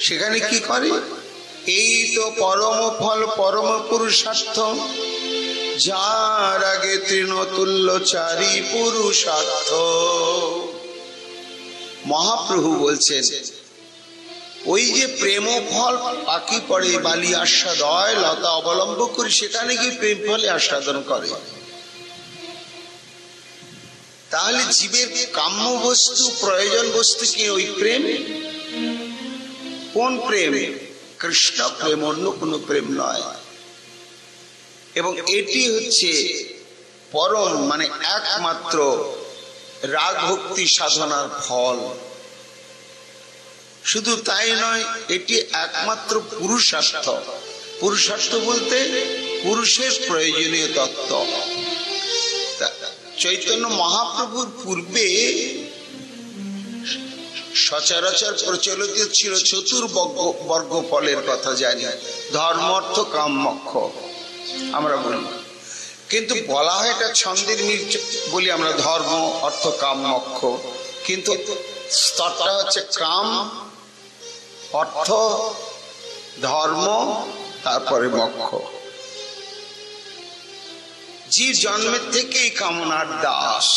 সেখানে কি করে? এই তো পরম ফল পরম পুরুষার্থ, যার আগে তৃণতুল্য চারি পুরুষার্থ। মহাপ্রভু বলছেন ওই যে প্রেম ফল পাকি পড়ে বালি আস্বাদয় লতা অবলম্ব করি, সেখানে কি প্রেম ফলে আস্বাদন করে। তাহলে জীবের কাম্য বস্তু প্রয়োজন বস্তু কি ওই প্রেম? কোন প্রেম? কৃষ্ণ প্রেম, অন্য কোন প্রেম নয়। এবং এটি হচ্ছে পরম মানে একমাত্র রাগ ভক্তি সাধনার ফল। শুধু তাই নয়, এটি একমাত্র পুরুষার্থ। পুরুষার্থ বলতে পুরুষের প্রয়োজনীয় তত্ত্ব। চৈতন্য মহাপ্রভুর পূর্বে সচরাচর প্রচলিত ছিল চতুর্বর্গ ফলের কথা জানি, ধর্ম অর্থ কাম মোক্ষ আমরা বলি, কিন্তু বলা হয় এটা ছন্দের মিল বলি আমরা, ধর্ম অর্থ কাম মোক্ষ, কিন্তু স্তরটা হচ্ছে কাম অর্থ ধর্ম তারপরে মোক্ষ। জীব জন্মের থেকেই কামনার দাস,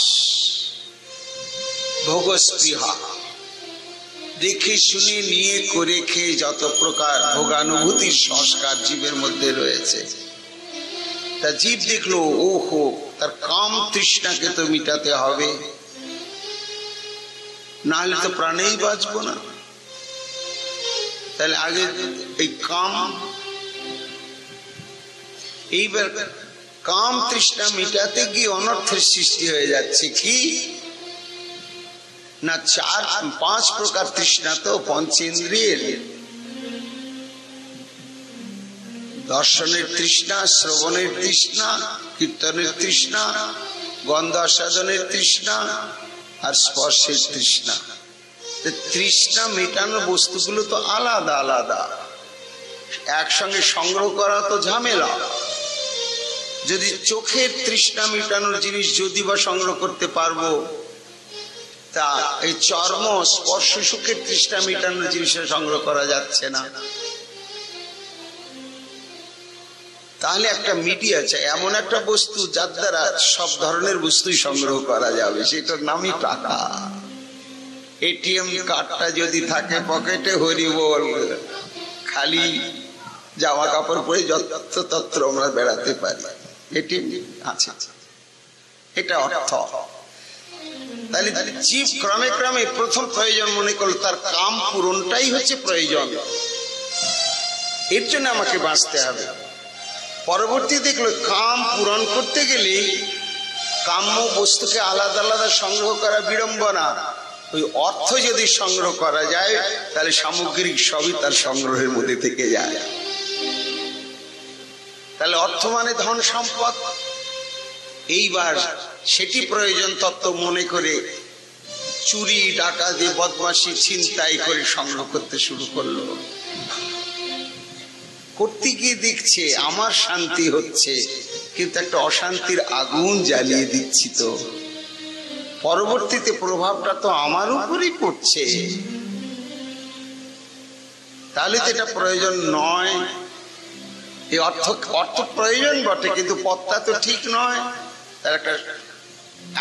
ভোগস্পৃহা, দেখে শুনে নিয়ে করে খেয়ে যত প্রকার ভোগানুভূতির সংস্কার জীবের মধ্যে রয়েছে, তা জীব দেখলো ওহো তার কাম তৃষ্ণাকে তো মিটাতে হবে, না হলে তো প্রাণেই বাঁচবো না। তাহলে আগে এই কাম, এইবার কাম তৃষ্ণা মিটাতে গিয়ে অনর্থের সৃষ্টি হয়ে যাচ্ছে। কি না, পাঁচ প্রকার তৃষ্ণা তো পঞ্চেন্দ্রিয়ের, দর্শনের তৃষ্ণা, শ্রবণের তৃষ্ণা, কীর্তনের তৃষ্ণা, গন্ধ আস্বাদনের তৃষ্ণা আর স্পর্শের তৃষ্ণা। তৃষ্ণা মেটানোর বস্তুগুলো তো আলাদা আলাদা, একসঙ্গে সংগ্রহ করা তো ঝামেলা। যদি চোখের তৃষ্ণা মেটানোর জিনিস যদি বা সংগ্রহ করতে পারবো, তা এই চর্ম স্পর্শ সুখের তৃষ্ণা মেটানোর জিনিস সংগ্রহ করা যাচ্ছে না। তাহলে একটা মিডিয়া চাই, এমন একটা বস্তু যার দ্বারা সব ধরনের বস্তুই সংগ্রহ করা যাবে, সেটার নামই টাকা। এটিএম কার্ডটা যদি থাকে পকেটে, হরি বল, খালি জামা কাপড় পরে যত্র আমরা বেড়াতে পারি, এটিএম আছে, এটা অর্থ। তাহলে জীব ক্রমে ক্রমে প্রথম প্রয়োজন মনে করল তার কাম পূরণটাই হচ্ছে প্রয়োজন, এর জন্য আমাকে বাঁচতে হবে। পরবর্তী দেখলো কাম পূরণ করতে গেলে কাম্য বস্তুকে আলাদা আলাদা সংগ্রহ করা বিড়ম্বনা, ওই অর্থ যদি সংগ্রহ করা যায় তাহলে সামগ্রিক সবই তার সংগ্রহের মধ্যে থেকে যায়। তাহলে অর্থ মানে ধন সম্পদ। এইবার সেটি প্রয়োজন তত্ত্ব মনে করে চুরি ডাকাতি বদমাশি ছিনতাই করে সংগ্রহ করতে শুরু করলো। করতে গিয়ে দেখছে আমার শান্তি হচ্ছে, কিন্তু একটা অশান্তির আগুন জ্বালিয়ে দিচ্ছি, তো পরবর্তীতে প্রভাবটা তো আমার উপরই পড়ছে। তাহলে তো এটা প্রয়োজন নয়। এই অর্থ প্রয়োজন বটে, কিন্তু পথটা তো ঠিক নয়। তার একটা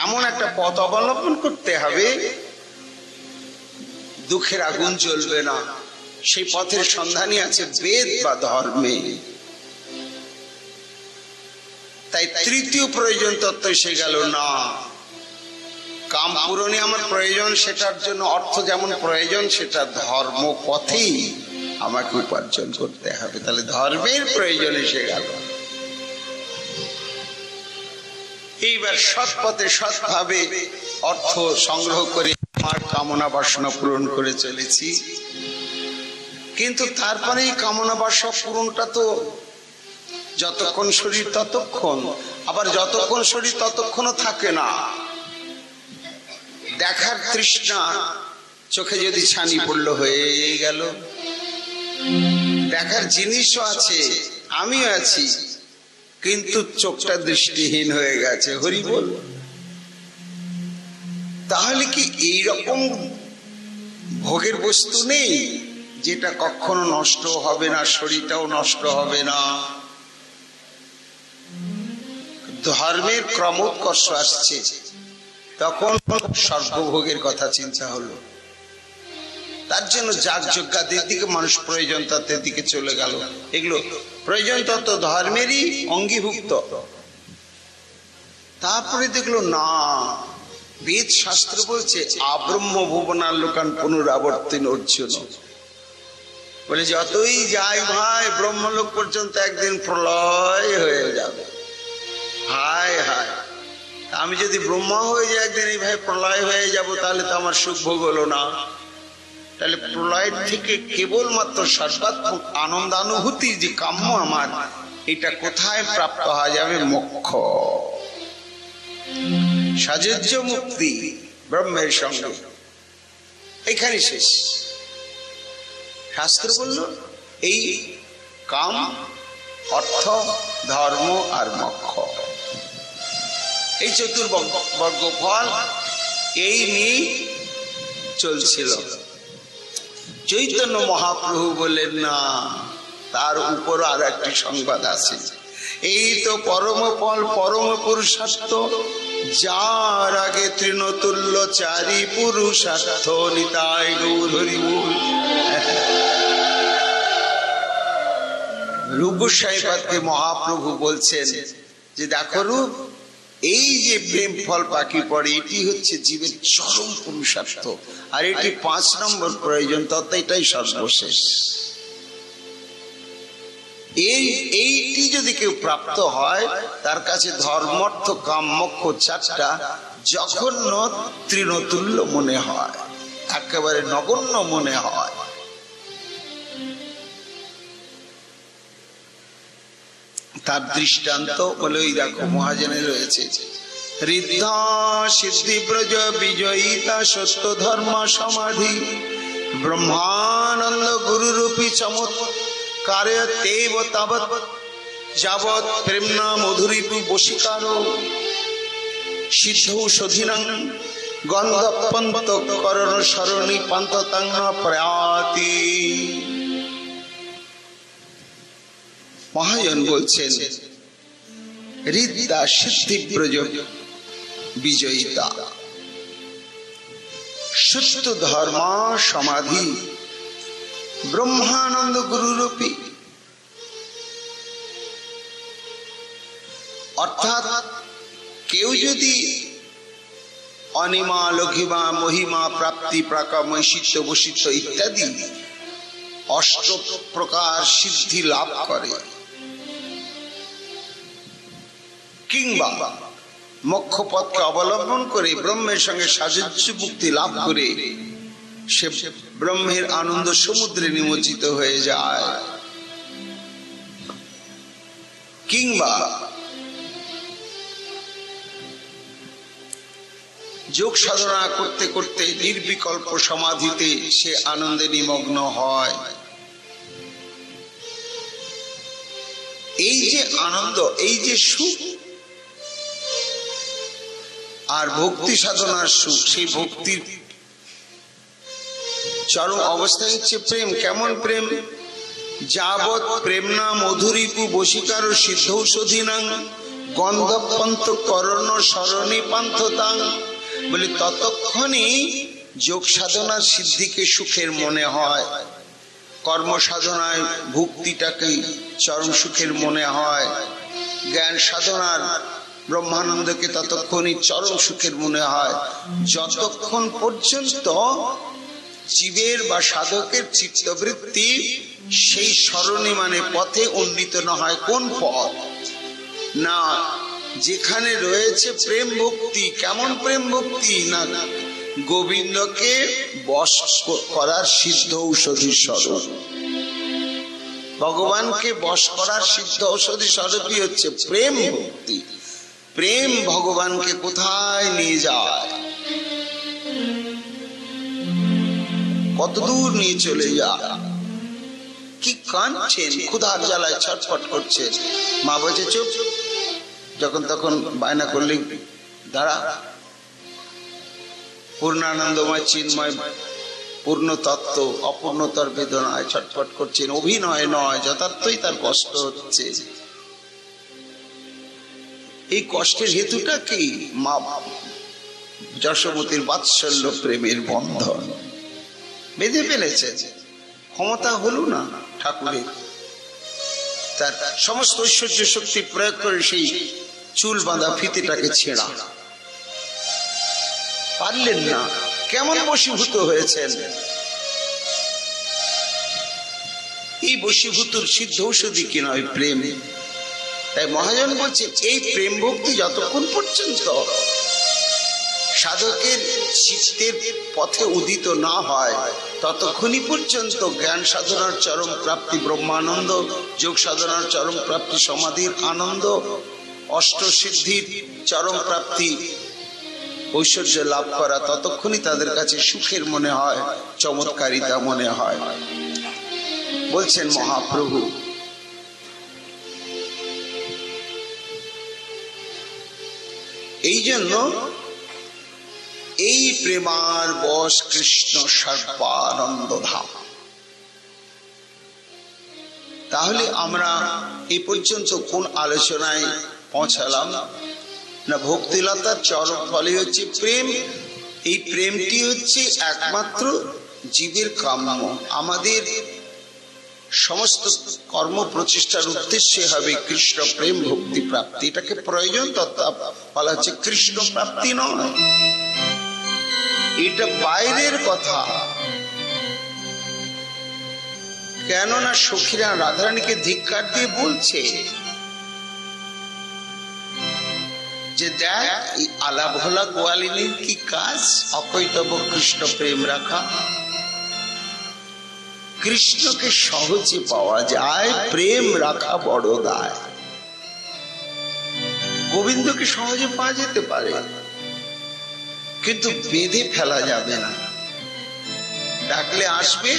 এমন একটা পথ অবলম্বন করতে হবে দুঃখের আগুন জ্বলবে না। সেই পথের সন্ধানই আছে বেদ বা ধর্মে। তাই তৃতীয় প্রয়োজন তত্ত্ব এসে গেল, না কাম পূরণে আমার প্রয়োজন, সেটার জন্য অর্থ যেমন প্রয়োজন, সেটা ধর্ম পথেই আমাকে উপার্জন করতে হবে। তাহলে ধর্মের প্রয়োজন এসে গেল। এইবার সৎ পথে সৎভাবে অর্থ সংগ্রহ করে আমার কামনা বাসনা পূরণ করে চলেছি, কিন্তু তারপরে এই কামনা বাসনা পূরণটা তো যতক্ষণ শরীর ততক্ষণ, আবার যতক্ষণ শরীর ততক্ষণও থাকে না। দেখার তৃষ্ণা চোখে যদি ছানি পড়লো হয়ে গেল। দেখার জিনিসও আছে, আমিও আছি, কিন্তু চোখটা দৃষ্টিহীন হয়ে গেছে। হরি বল। তাহলে কি এইরকম ভোগের বস্তু নেই যেটা কখনো নষ্ট হবে না, শরীরটাও নষ্ট হবে না? ধর্মের ক্রমোৎকর্ষ আসছে, তখন সর্বভোগের কথা চিন্তা হলো। তার জন্য যাগযজ্ঞাদের দিকে মানুষ প্রয়োজন তত্ত্বের দিকে চলে গেল। এগুলো প্রয়োজন তত্ত্ব ধর্মেরই অঙ্গীভুক্ত। তারপরে দেখলো না, বেদ শাস্ত্র বলছে আব্রহ্ম ভুবনার লোকান পুনরাবর্তিন অর্জুন। বলে যতই যাই ভাই, ব্রহ্মলোক পর্যন্ত একদিন প্রলয় হয়ে যাবে। হায় হায়, আমি যদি ব্রহ্মা হয়ে যাই একদিন এই ভাই প্রলয় হয়ে যাব, তাহলে তো আমার সুখ ভোগ হলো না। তাহলে প্রলয়ের থেকে কেবলমাত্র সর্বাত্মক আনন্দানুভূতি যে কাম্য আমার, এটা কোথায় প্রাপ্ত হওয়া যাবে? মোক্ষ, সাযুজ্য মুক্তি ব্রহ্মের সঙ্গে। এখানে শেষ। শাস্ত্র বলল এই কাম, অর্থ, ধর্ম আর মোক্ষ, এই চতুর্বর্গ ফল, এই নিয়ে চলছিল। চৈতন্য মহাপ্রভু বললেন না, তার উপর আর একটি সংবাদ আছে। এই তো পরম ফল, পরম পুরুষার্থ, যার আগে তৃণতুল্য চারি পুরুষার্থ। নিতাই গৌর হরি বল। রূপ গোস্বামী পাদকে মহাপ্রভু বলছেন যে দেখো রূপ, এই যে প্রেম ফল পাখি পড়ে, এটি হচ্ছে জীবের চরম পুরুষার্থ, আর এটি 5 নম্বর প্রয়োজন তত্ত্ব, এটাই সর্বশেষ। এইটি যদি কেউ প্রাপ্ত হয়, তার কাছে ধর্মার্থ কাম মোক্ষ 4টা জঘন্য তৃণতুল্য মনে হয়, একেবারে নগণ্য মনে হয়। তার দৃষ্টান্ত বলে ওই দেখো মহাজনে রয়েছে, ঋদ্ধা সিদ্ধি ব্রজ বিজয়িতা সত্য ধর্ম সমাধি ব্রহ্মানন্দ গুরুরূপী চমৎকারে তেব তাবৎ যাবৎ প্রেমনা মধুরীপু বশীকার সিদ্ধৌষধীনাং গন্ধপন্ত করণ সরণী পান্ততাং প্রয়াতি। মহাজন বলছেন ঋদ্ধা সিদ্ধি ব্রজ বিজয়িতা সত্য ধর্ম সমাধি ব্রহ্মানন্দ গুরুরূপী, অর্থাৎ কেউ যদি অনিমা লঘিমা মহিমা প্রাপ্তি প্রাকামৈশিত্য বশিত্য ইত্যাদি 8 প্রকার সিদ্ধি লাভ করে, কিংবা মোক্ষ পথকে অবলম্বন করে ব্রহ্মের সঙ্গে সাযুজ্য মুক্তি লাভ করে সে ব্রহ্মের আনন্দ সমুদ্রে নিমজ্জিত হয়ে যায়, কিংবা যোগ সাধনা করতে করতে নির্বিকল্প সমাধিতে সে আনন্দে নিমগ্ন হয়। এই যে আনন্দ, এই যে সুখ আর ভক্তি সাধনার সুখ, সেই ভক্তির চরম অবস্থা হচ্ছে প্রেম। কেমন প্রেম? যাবৎ প্রেমনা মধুরীপু বশীকার সিদ্ধৌষধীনাং গন্ধপন্ত করণ সরণী পান্থতাং। বলে ততক্ষণই যোগ সাধনার সিদ্ধিকে সুখের মনে হয়, কর্ম সাধনায় ভক্তিটাকে চরম সুখের মনে হয়, জ্ঞান সাধনার ব্রহ্মানন্দকে ততক্ষণই চরম সুখের মনে হয়, যতক্ষণ পর্যন্ত জীবের বা সাধকের চিত্তবৃত্তি সেই সরণী মানে পথে উন্নীত না হয়। কোন পথ? না, যেখানে রয়েছে প্রেম ভক্তি। কেমন প্রেম ভক্তি? না, গোবিন্দকে বশ করার সিদ্ধ ঔষধি স্বরূপ। ভগবানকে বশ করার সিদ্ধ ঔষধি স্বরূপই হচ্ছে প্রেম ভক্তি। প্রেম ভগবানকে কোথায় নিয়ে যায়, কত দূর নিয়ে চলে যায়। কি কাঁদছেন, ক্ষুধার জ্বালায় ছটফট করছেন। মা বলছে চুপ, যখন তখন বায়না করলে দাঁড়া। পূর্ণানন্দময় চিন্ময় পূর্ণ তত্ত্ব অপূর্ণতর বেদনায় ছটফট করছেন। অভিনয় নয়, যথার্থই তার কষ্ট হচ্ছে। এই কষ্টের হেতুটা কি? মা যশোমতীর বাৎসল্য প্রেমের বন্ধন বেঁধে ফেলেছে। ক্ষমতা হলো না ঠাকুরের, তার সমস্ত ঐশ্বর্য শক্তি প্রয়োগ করে সেই চুল বাঁধা ফিতেটাকে ছেঁড়া পারলেন না। কেমন বশীভূত হয়েছেন? এই বশীভূতর সিদ্ধ ঔষধি কি নয় প্রেম। তাই মহাজন বলছে এই প্রেম ভক্তি যতক্ষণ পর্যন্ত সাধকের চিত্তের পথে উদিত না হয় ততক্ষণই পর্যন্ত জ্ঞান সাধনার চরম প্রাপ্তি ব্রহ্মানন্দ, যোগ সাধনার চরম প্রাপ্তি সমাধির আনন্দ, অষ্টসিদ্ধির চরম প্রাপ্তি ঐশ্বর্য লাভ করা ততক্ষণই তাদের কাছে সুখের মনে হয়, চমৎকারিতা মনে হয়। বলছেন মহাপ্রভু এই জন্য এই প্রেমার বশ কৃষ্ণ সর্বানন্দ ধাম। তাহলে আমরা এই পর্যন্ত কোন আলোচনায় পৌঁছালাম না? ভক্তিলতার চরম ফলে হচ্ছে প্রেম। এই প্রেমটি হচ্ছে একমাত্র জীবের কাম্য। আমাদের সমস্ত কর্ম প্রচেষ্টার উদ্দেশ্য হবে কৃষ্ণ প্রেম ভক্তি প্রাপ্তি। এটাকে প্রয়োজন তত্ত্ব বলা হচ্ছে, কৃষ্ণ প্রাপ্তি নয়। এটা বাইরের কথা। কেননা সখীরা রাধারানীকে ধিক্কার দিয়ে বলছে যে দেখ এই আলা ভোলা গোয়ালিনীর কি কাজ, অকৈতব কৃষ্ণ প্রেম রাখা। কৃষ্ণকে সহজে পাওয়া যায়, প্রেম রাখা বড় দায়। গোবিন্দকে সহজে পাওয়া যেতে পারে, কিন্তু বেঁধে ফেলা যাবে না। ডাকলে আসবে,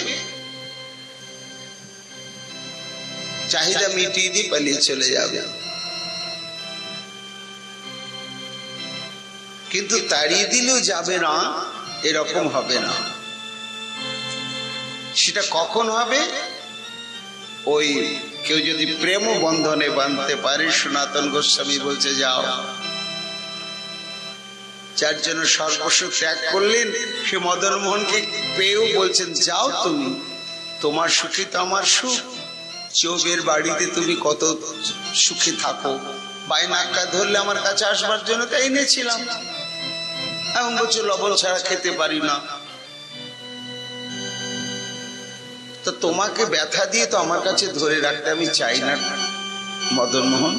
চাহিদা মিটিয়ে দিয়ে পালিয়ে চলে যাবে। কিন্তু তাড়িয়ে দিলেও যাবে না, এরকম হবে না। সেটা কখন হবে? ওই কেউ যদি প্রেম বন্ধনে বাঁধতে পারে, সনাতন গোস্বামী বলছে যাও। যার জন্য সর্বস্ব ত্যাগ করলেন, সে মদন মোহনকে পেয়েও বলছেন যাও তুমি, তোমার সুখে তো আমার সুখ। চৌবের বাড়িতে তুমি কত সুখে থাকো, বাইনাক্কা ধরলে আমার কাছে আসবার জন্য তাই এনেছিলাম। এখন বলছো লবণ ছাড়া খেতে পারি না। তো তোমাকে ব্যথা দিয়ে তো আমার কাছে ধরে রাখতে আমি চাই না মদন মোহন।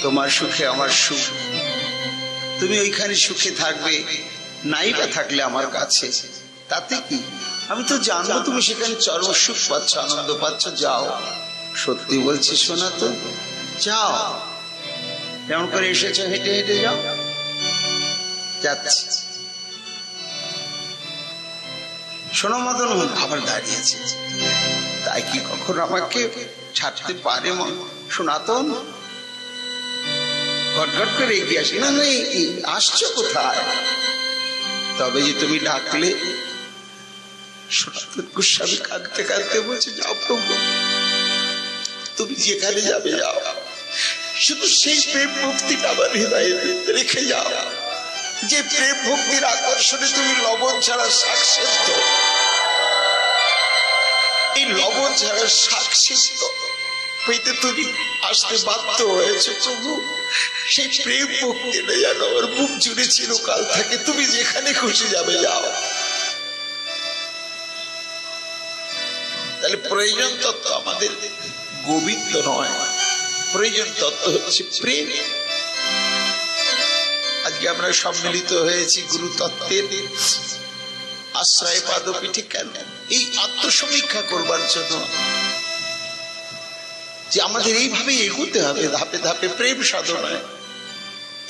তোমার সুখে আমার সুখ, তুমি ওইখানে সুখে থাকবে, নাই বা থাকলে আমার কাছে তাতে কি? আমি তো জানবো তুমি সেখানে চরম সুখ পাচ্ছ, আনন্দ পাচ্ছ। যাও। সত্যি বলছি শোনা তো, যাও। যেমন করে এসেছো হেঁটে হেঁটে যাও। যাচ্ছি। শোনো মদন মোহন আবার দাঁড়িয়েছে, তাই কি কখন আমাকে ছাড়তে পারে সনাতন? ঘটঘট করে এগিয়ে আসি। না আসছো কোথায়? তবে যে তুমি ডাকলে। সনাতন গোস্বামী কাঁদতে কাঁদতে বলছে যাও প্রভু, তুমি যেখানে যাবে যাও, শুধু সেই প্রেম ভক্তিটা আমার হৃদয়ে রেখে যাও, যে প্রেম ভক্তির আকর্ষণে তুমি লবণ ছাড়া শাক সেদ্ধ, এই লবণ ছাড়া শাক সেদ্ধ পেতে তুমি আসতে বাধ্য হয়েছে প্রভু। সেই প্রেম ভক্তিটা যেন আমার বুক জুড়ে চিরকাল থাকে। তুমি যেখানে খুশি যাবে যাও। তাহলে প্রয়োজন তত্ত্ব আমাদের গোবিন্দ নয়, প্রয়োজন তত্ত্ব হচ্ছে প্রেম। আজকে আমরা সম্মিলিত হয়েছি গুরু তত্ত্বের আশ্রয় পাদপীঠে। কেন? এই আত্মসমীক্ষা করবার জন্য। যে আমাদের এইভাবে এগোতে হবে ধাপে ধাপে প্রেম সাধনায়।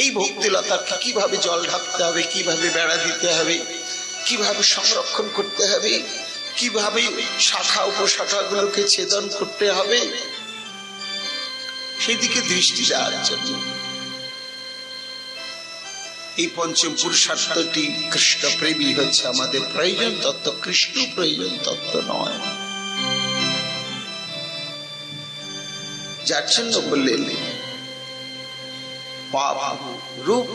এই ভক্তিলতাকে কিভাবে জল ঢাকতে হবে, কিভাবে বেড়া দিতে হবে, কিভাবে সংরক্ষণ করতে হবে, কিভাবে শাখা উপশাখাগুলোকে ছেদন করতে হবে, সেদিকে দৃষ্টি দেওয়ার জন্য এই পঞ্চম পুরুষার্থটি কৃষ্ণ প্রেমী হচ্ছে আমাদের প্রয়োজন তত্ত্ব, কৃষ্ণ প্রয়োজন তত্ত্ব নয়। যার জন্য বললেন রূপ,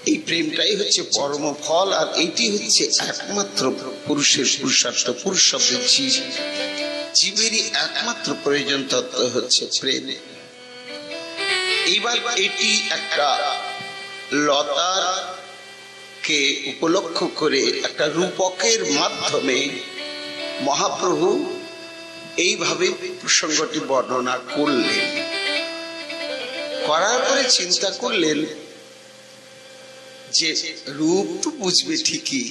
এই প্রেমটাই হচ্ছে পরম ফল, আর এইটি হচ্ছে একমাত্র পুরুষের পুরুষার্থ। পুরুষ শব্দের জীব, জীবেরই একমাত্র প্রয়োজন তত্ত্ব হচ্ছে প্রেম। এইবার এটি একটা লতাকে উপলক্ষ করে একটা রূপকের মাধ্যমে মহাপ্রভু এইভাবে প্রসঙ্গটি বর্ণনা করলেন। করার পরে চিন্তা করলেন যে রূপ তো বুঝবে ঠিকই,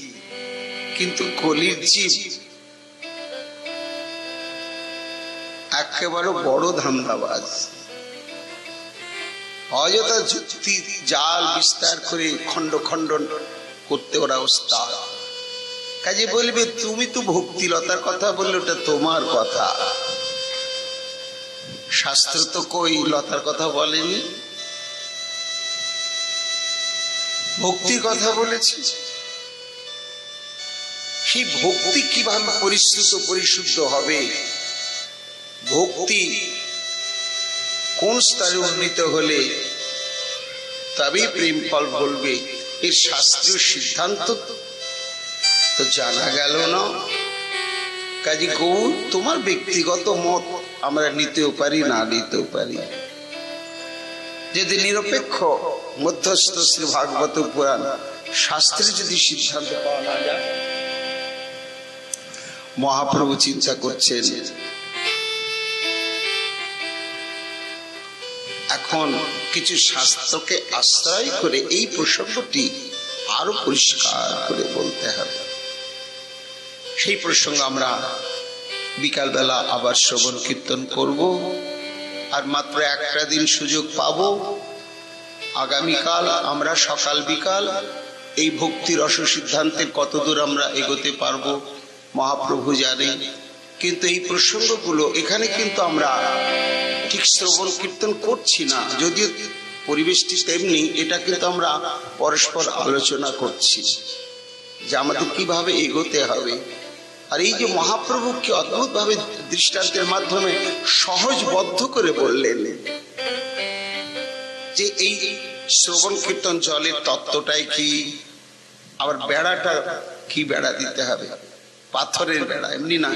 কিন্তু কলির জীব একেবারে বড় ধান্দাবাজ, অযথা যুক্তি জাল বিস্তার করে খণ্ড খণ্ডন করতে ওরা ওস্তাদ। কাজে বলবে তুমি তো ভক্তিলতার কথা বললে, ওটা তোমার কথা, শাস্ত্র তো কই লতার কথা বলেনি, ভক্তির কথা বলেছি। সেই ভক্তি কিভাবে পরিশ্রুত পরিশুদ্ধ হবে, ভক্তি কোন স্তরে উন্নীত হলে তবেই প্রেম ফল বলবে, এর শাস্ত্রীয় সিদ্ধান্ত তো জানা গেল না। কাজে গৌর তোমার ব্যক্তিগত মত আমরা নিতেও পারি, না নিতেও পারি। যদি নিরপেক্ষ মধ্যস্থ শ্রী ভাগবত পুরাণ শাস্ত্রে যদি সিদ্ধান্ত পাওয়া না যায়, মহাপ্রভু চিন্তা করছেন এখন কিছু শাস্ত্রকে আশ্রয় করে এই প্রসঙ্গটি আরো পরিষ্কার করে বলতে হবে। সেই প্রসঙ্গ আমরা বিকালবেলা আবার শ্রবণ কীর্তন করব, আর মাত্র একটা দিন সুযোগ পাব। আগামীকাল আমরা সকাল বিকাল এই ভক্তি রস সিদ্ধান্তের কতদূর আমরা এগোতে পারবো মহাপ্রভু জানে। কিন্তু এই প্রসঙ্গগুলো এখানে কিন্তু আমরা ঠিক শ্রবণ কীর্তন করছি না, যদিও পরিবেশটি তেমনি, এটা কিন্তু আমরা পরস্পর আলোচনা করছি যে আমাদের কিভাবে এগোতে হবে। আর এই যে মহাপ্রভু কি অদ্ভুত ভাবে দৃষ্টান্তের মাধ্যমে সহজবদ্ধ করে বললেন যে এই শ্রবণ কীর্তন জলের তত্ত্বটাই কি, আবার বেড়াটা কি বেড়া দিতে হবে, পাথরের বেড়া, এমনি না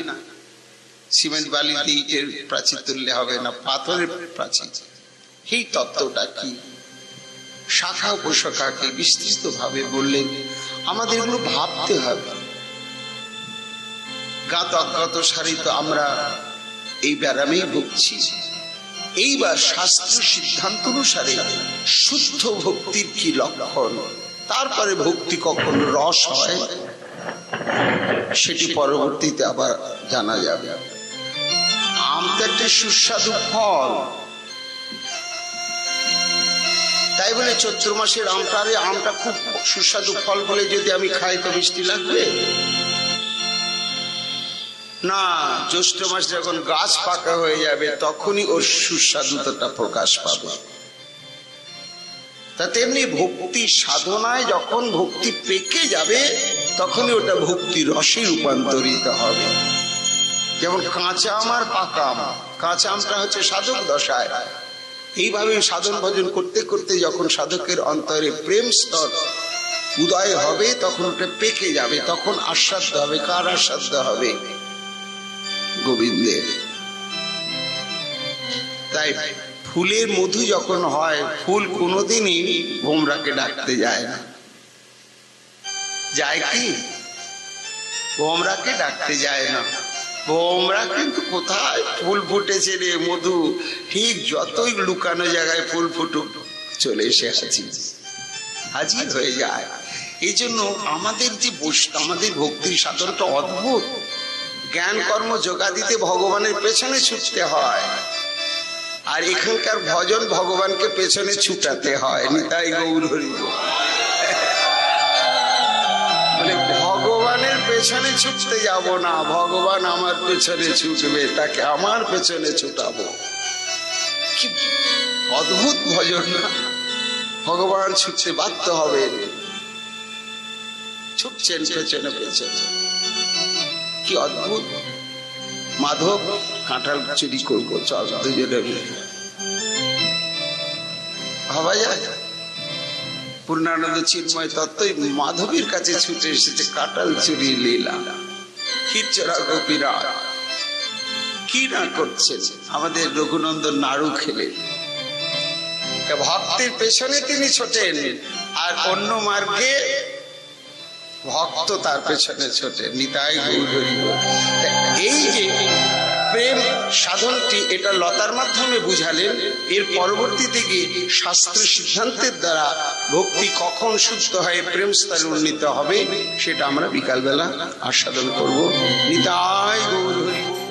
সিমেন্ট বালি দিয়ে প্রাচীর তুললে হবে না, পাথরের প্রাচীর। এই তত্ত্বটা কি, শাখা উপশাখাকে বিস্তৃত ভাবে বললেন। আমাদের এগুলো ভাবতে হবে। গাত অজ্ঞাত সারিত আমরা এই ব্যারামেই ভুগছি। এইবার শাস্ত্রীয় সিদ্ধান্ত অনুসারে শুদ্ধ ভক্তির কি লক্ষণ, তারপরে ভক্তি কখন রস হয় সেটি পরবর্তীতে আবার জানা যাবে। আম তো একটা সুস্বাদু ফল, তাই বলে চৈত্র মাসের আমটা খুব সুস্বাদু ফল বলে যদি আমি খাই তো মিষ্টি লাগবে না। জ্যৈষ্ঠ মাস যখন গাছ পাকা হয়ে যাবে তখনই ওর সুস্বাদুতা প্রকাশ পাবে। তা তেমনি ভক্তি সাধনায় যখন ভক্তি পেকে যাবে তখনই ওটা ভক্তি রসে রূপান্তরিত হবে। যেমন কাঁচা আম আর পাকা আম, কাঁচা আমটা হচ্ছে সাধক দশায়, এইভাবে সাধন ভজন করতে করতে যখন সাধকের অন্তরে প্রেম স্তর উদয় হবে তখন ওটা পেকে যাবে, তখন আস্বাদ্য হবে। কার আস্বাদ্য হবে? গোবিন্দের। তাই ফুলের মধু যখন হয়, ফুল কোনোদিনই ভোমরাকে ডাকতে যায় না, যায় কি? ভোমরাকে ডাকতে যায় না। ভোমরা কিন্তু কোথায় ফুল ফুটেছে রে মধু, ঠিক যতই লুকানো জায়গায় ফুল ফুটুক চলে এসে হাজির হয়ে যায়। এই জন্য আমাদের যে আমাদের ভক্তির সাধনটা অদ্ভুত। জ্ঞান কর্ম যোগাদিতে ভগবানের পেছনে ছুটতে হয়, আর এখানকার ভজন ভগবানকে পেছনে ছুটাতে হয়। নিতাই গৌর হরি বল। মানে ভগবানের পেছনে ছুটতে যাব না, ভগবান আমার পেছনে ছুটবে, তাকে আমার পেছনে ছুটাবো। কি অদ্ভুত ভজন না? ভগবান ছুটতে বাধ্য হবেন, ছুটছেন পেছনে পেছনে। কি অদ্ভুত! মাধব কাঁঠাল চুরি করবো, চল দুজনে মিলে। ভাবা যায়? পূর্ণানন্দ চিন্ময় তত্ত্বই মাধবীর কাছে ছুটে এসেছে কাঁঠাল চুরি লীলা। ক্ষীরচোরা গোপীরা কি না করছেন, আমাদের রঘুনন্দন নাড়ু খেলেন। ভক্তের পেছনে তিনি ছোটেন, আর অন্য মার্গে ভক্ত তার পেছনে ছোটেন। নিতাই গৌর হরি বল। এই যে প্রেম সাধনটি, এটা লতার মাধ্যমে বুঝালেন। এর পরবর্তীতে গিয়ে শাস্ত্র সিদ্ধান্তের দ্বারা ভক্তি কখন শুদ্ধ হয়ে প্রেম স্তরে উন্নীত হবে, সেটা আমরা বিকালবেলা আস্বাদন করব। নিতাই গৌর হরি বল।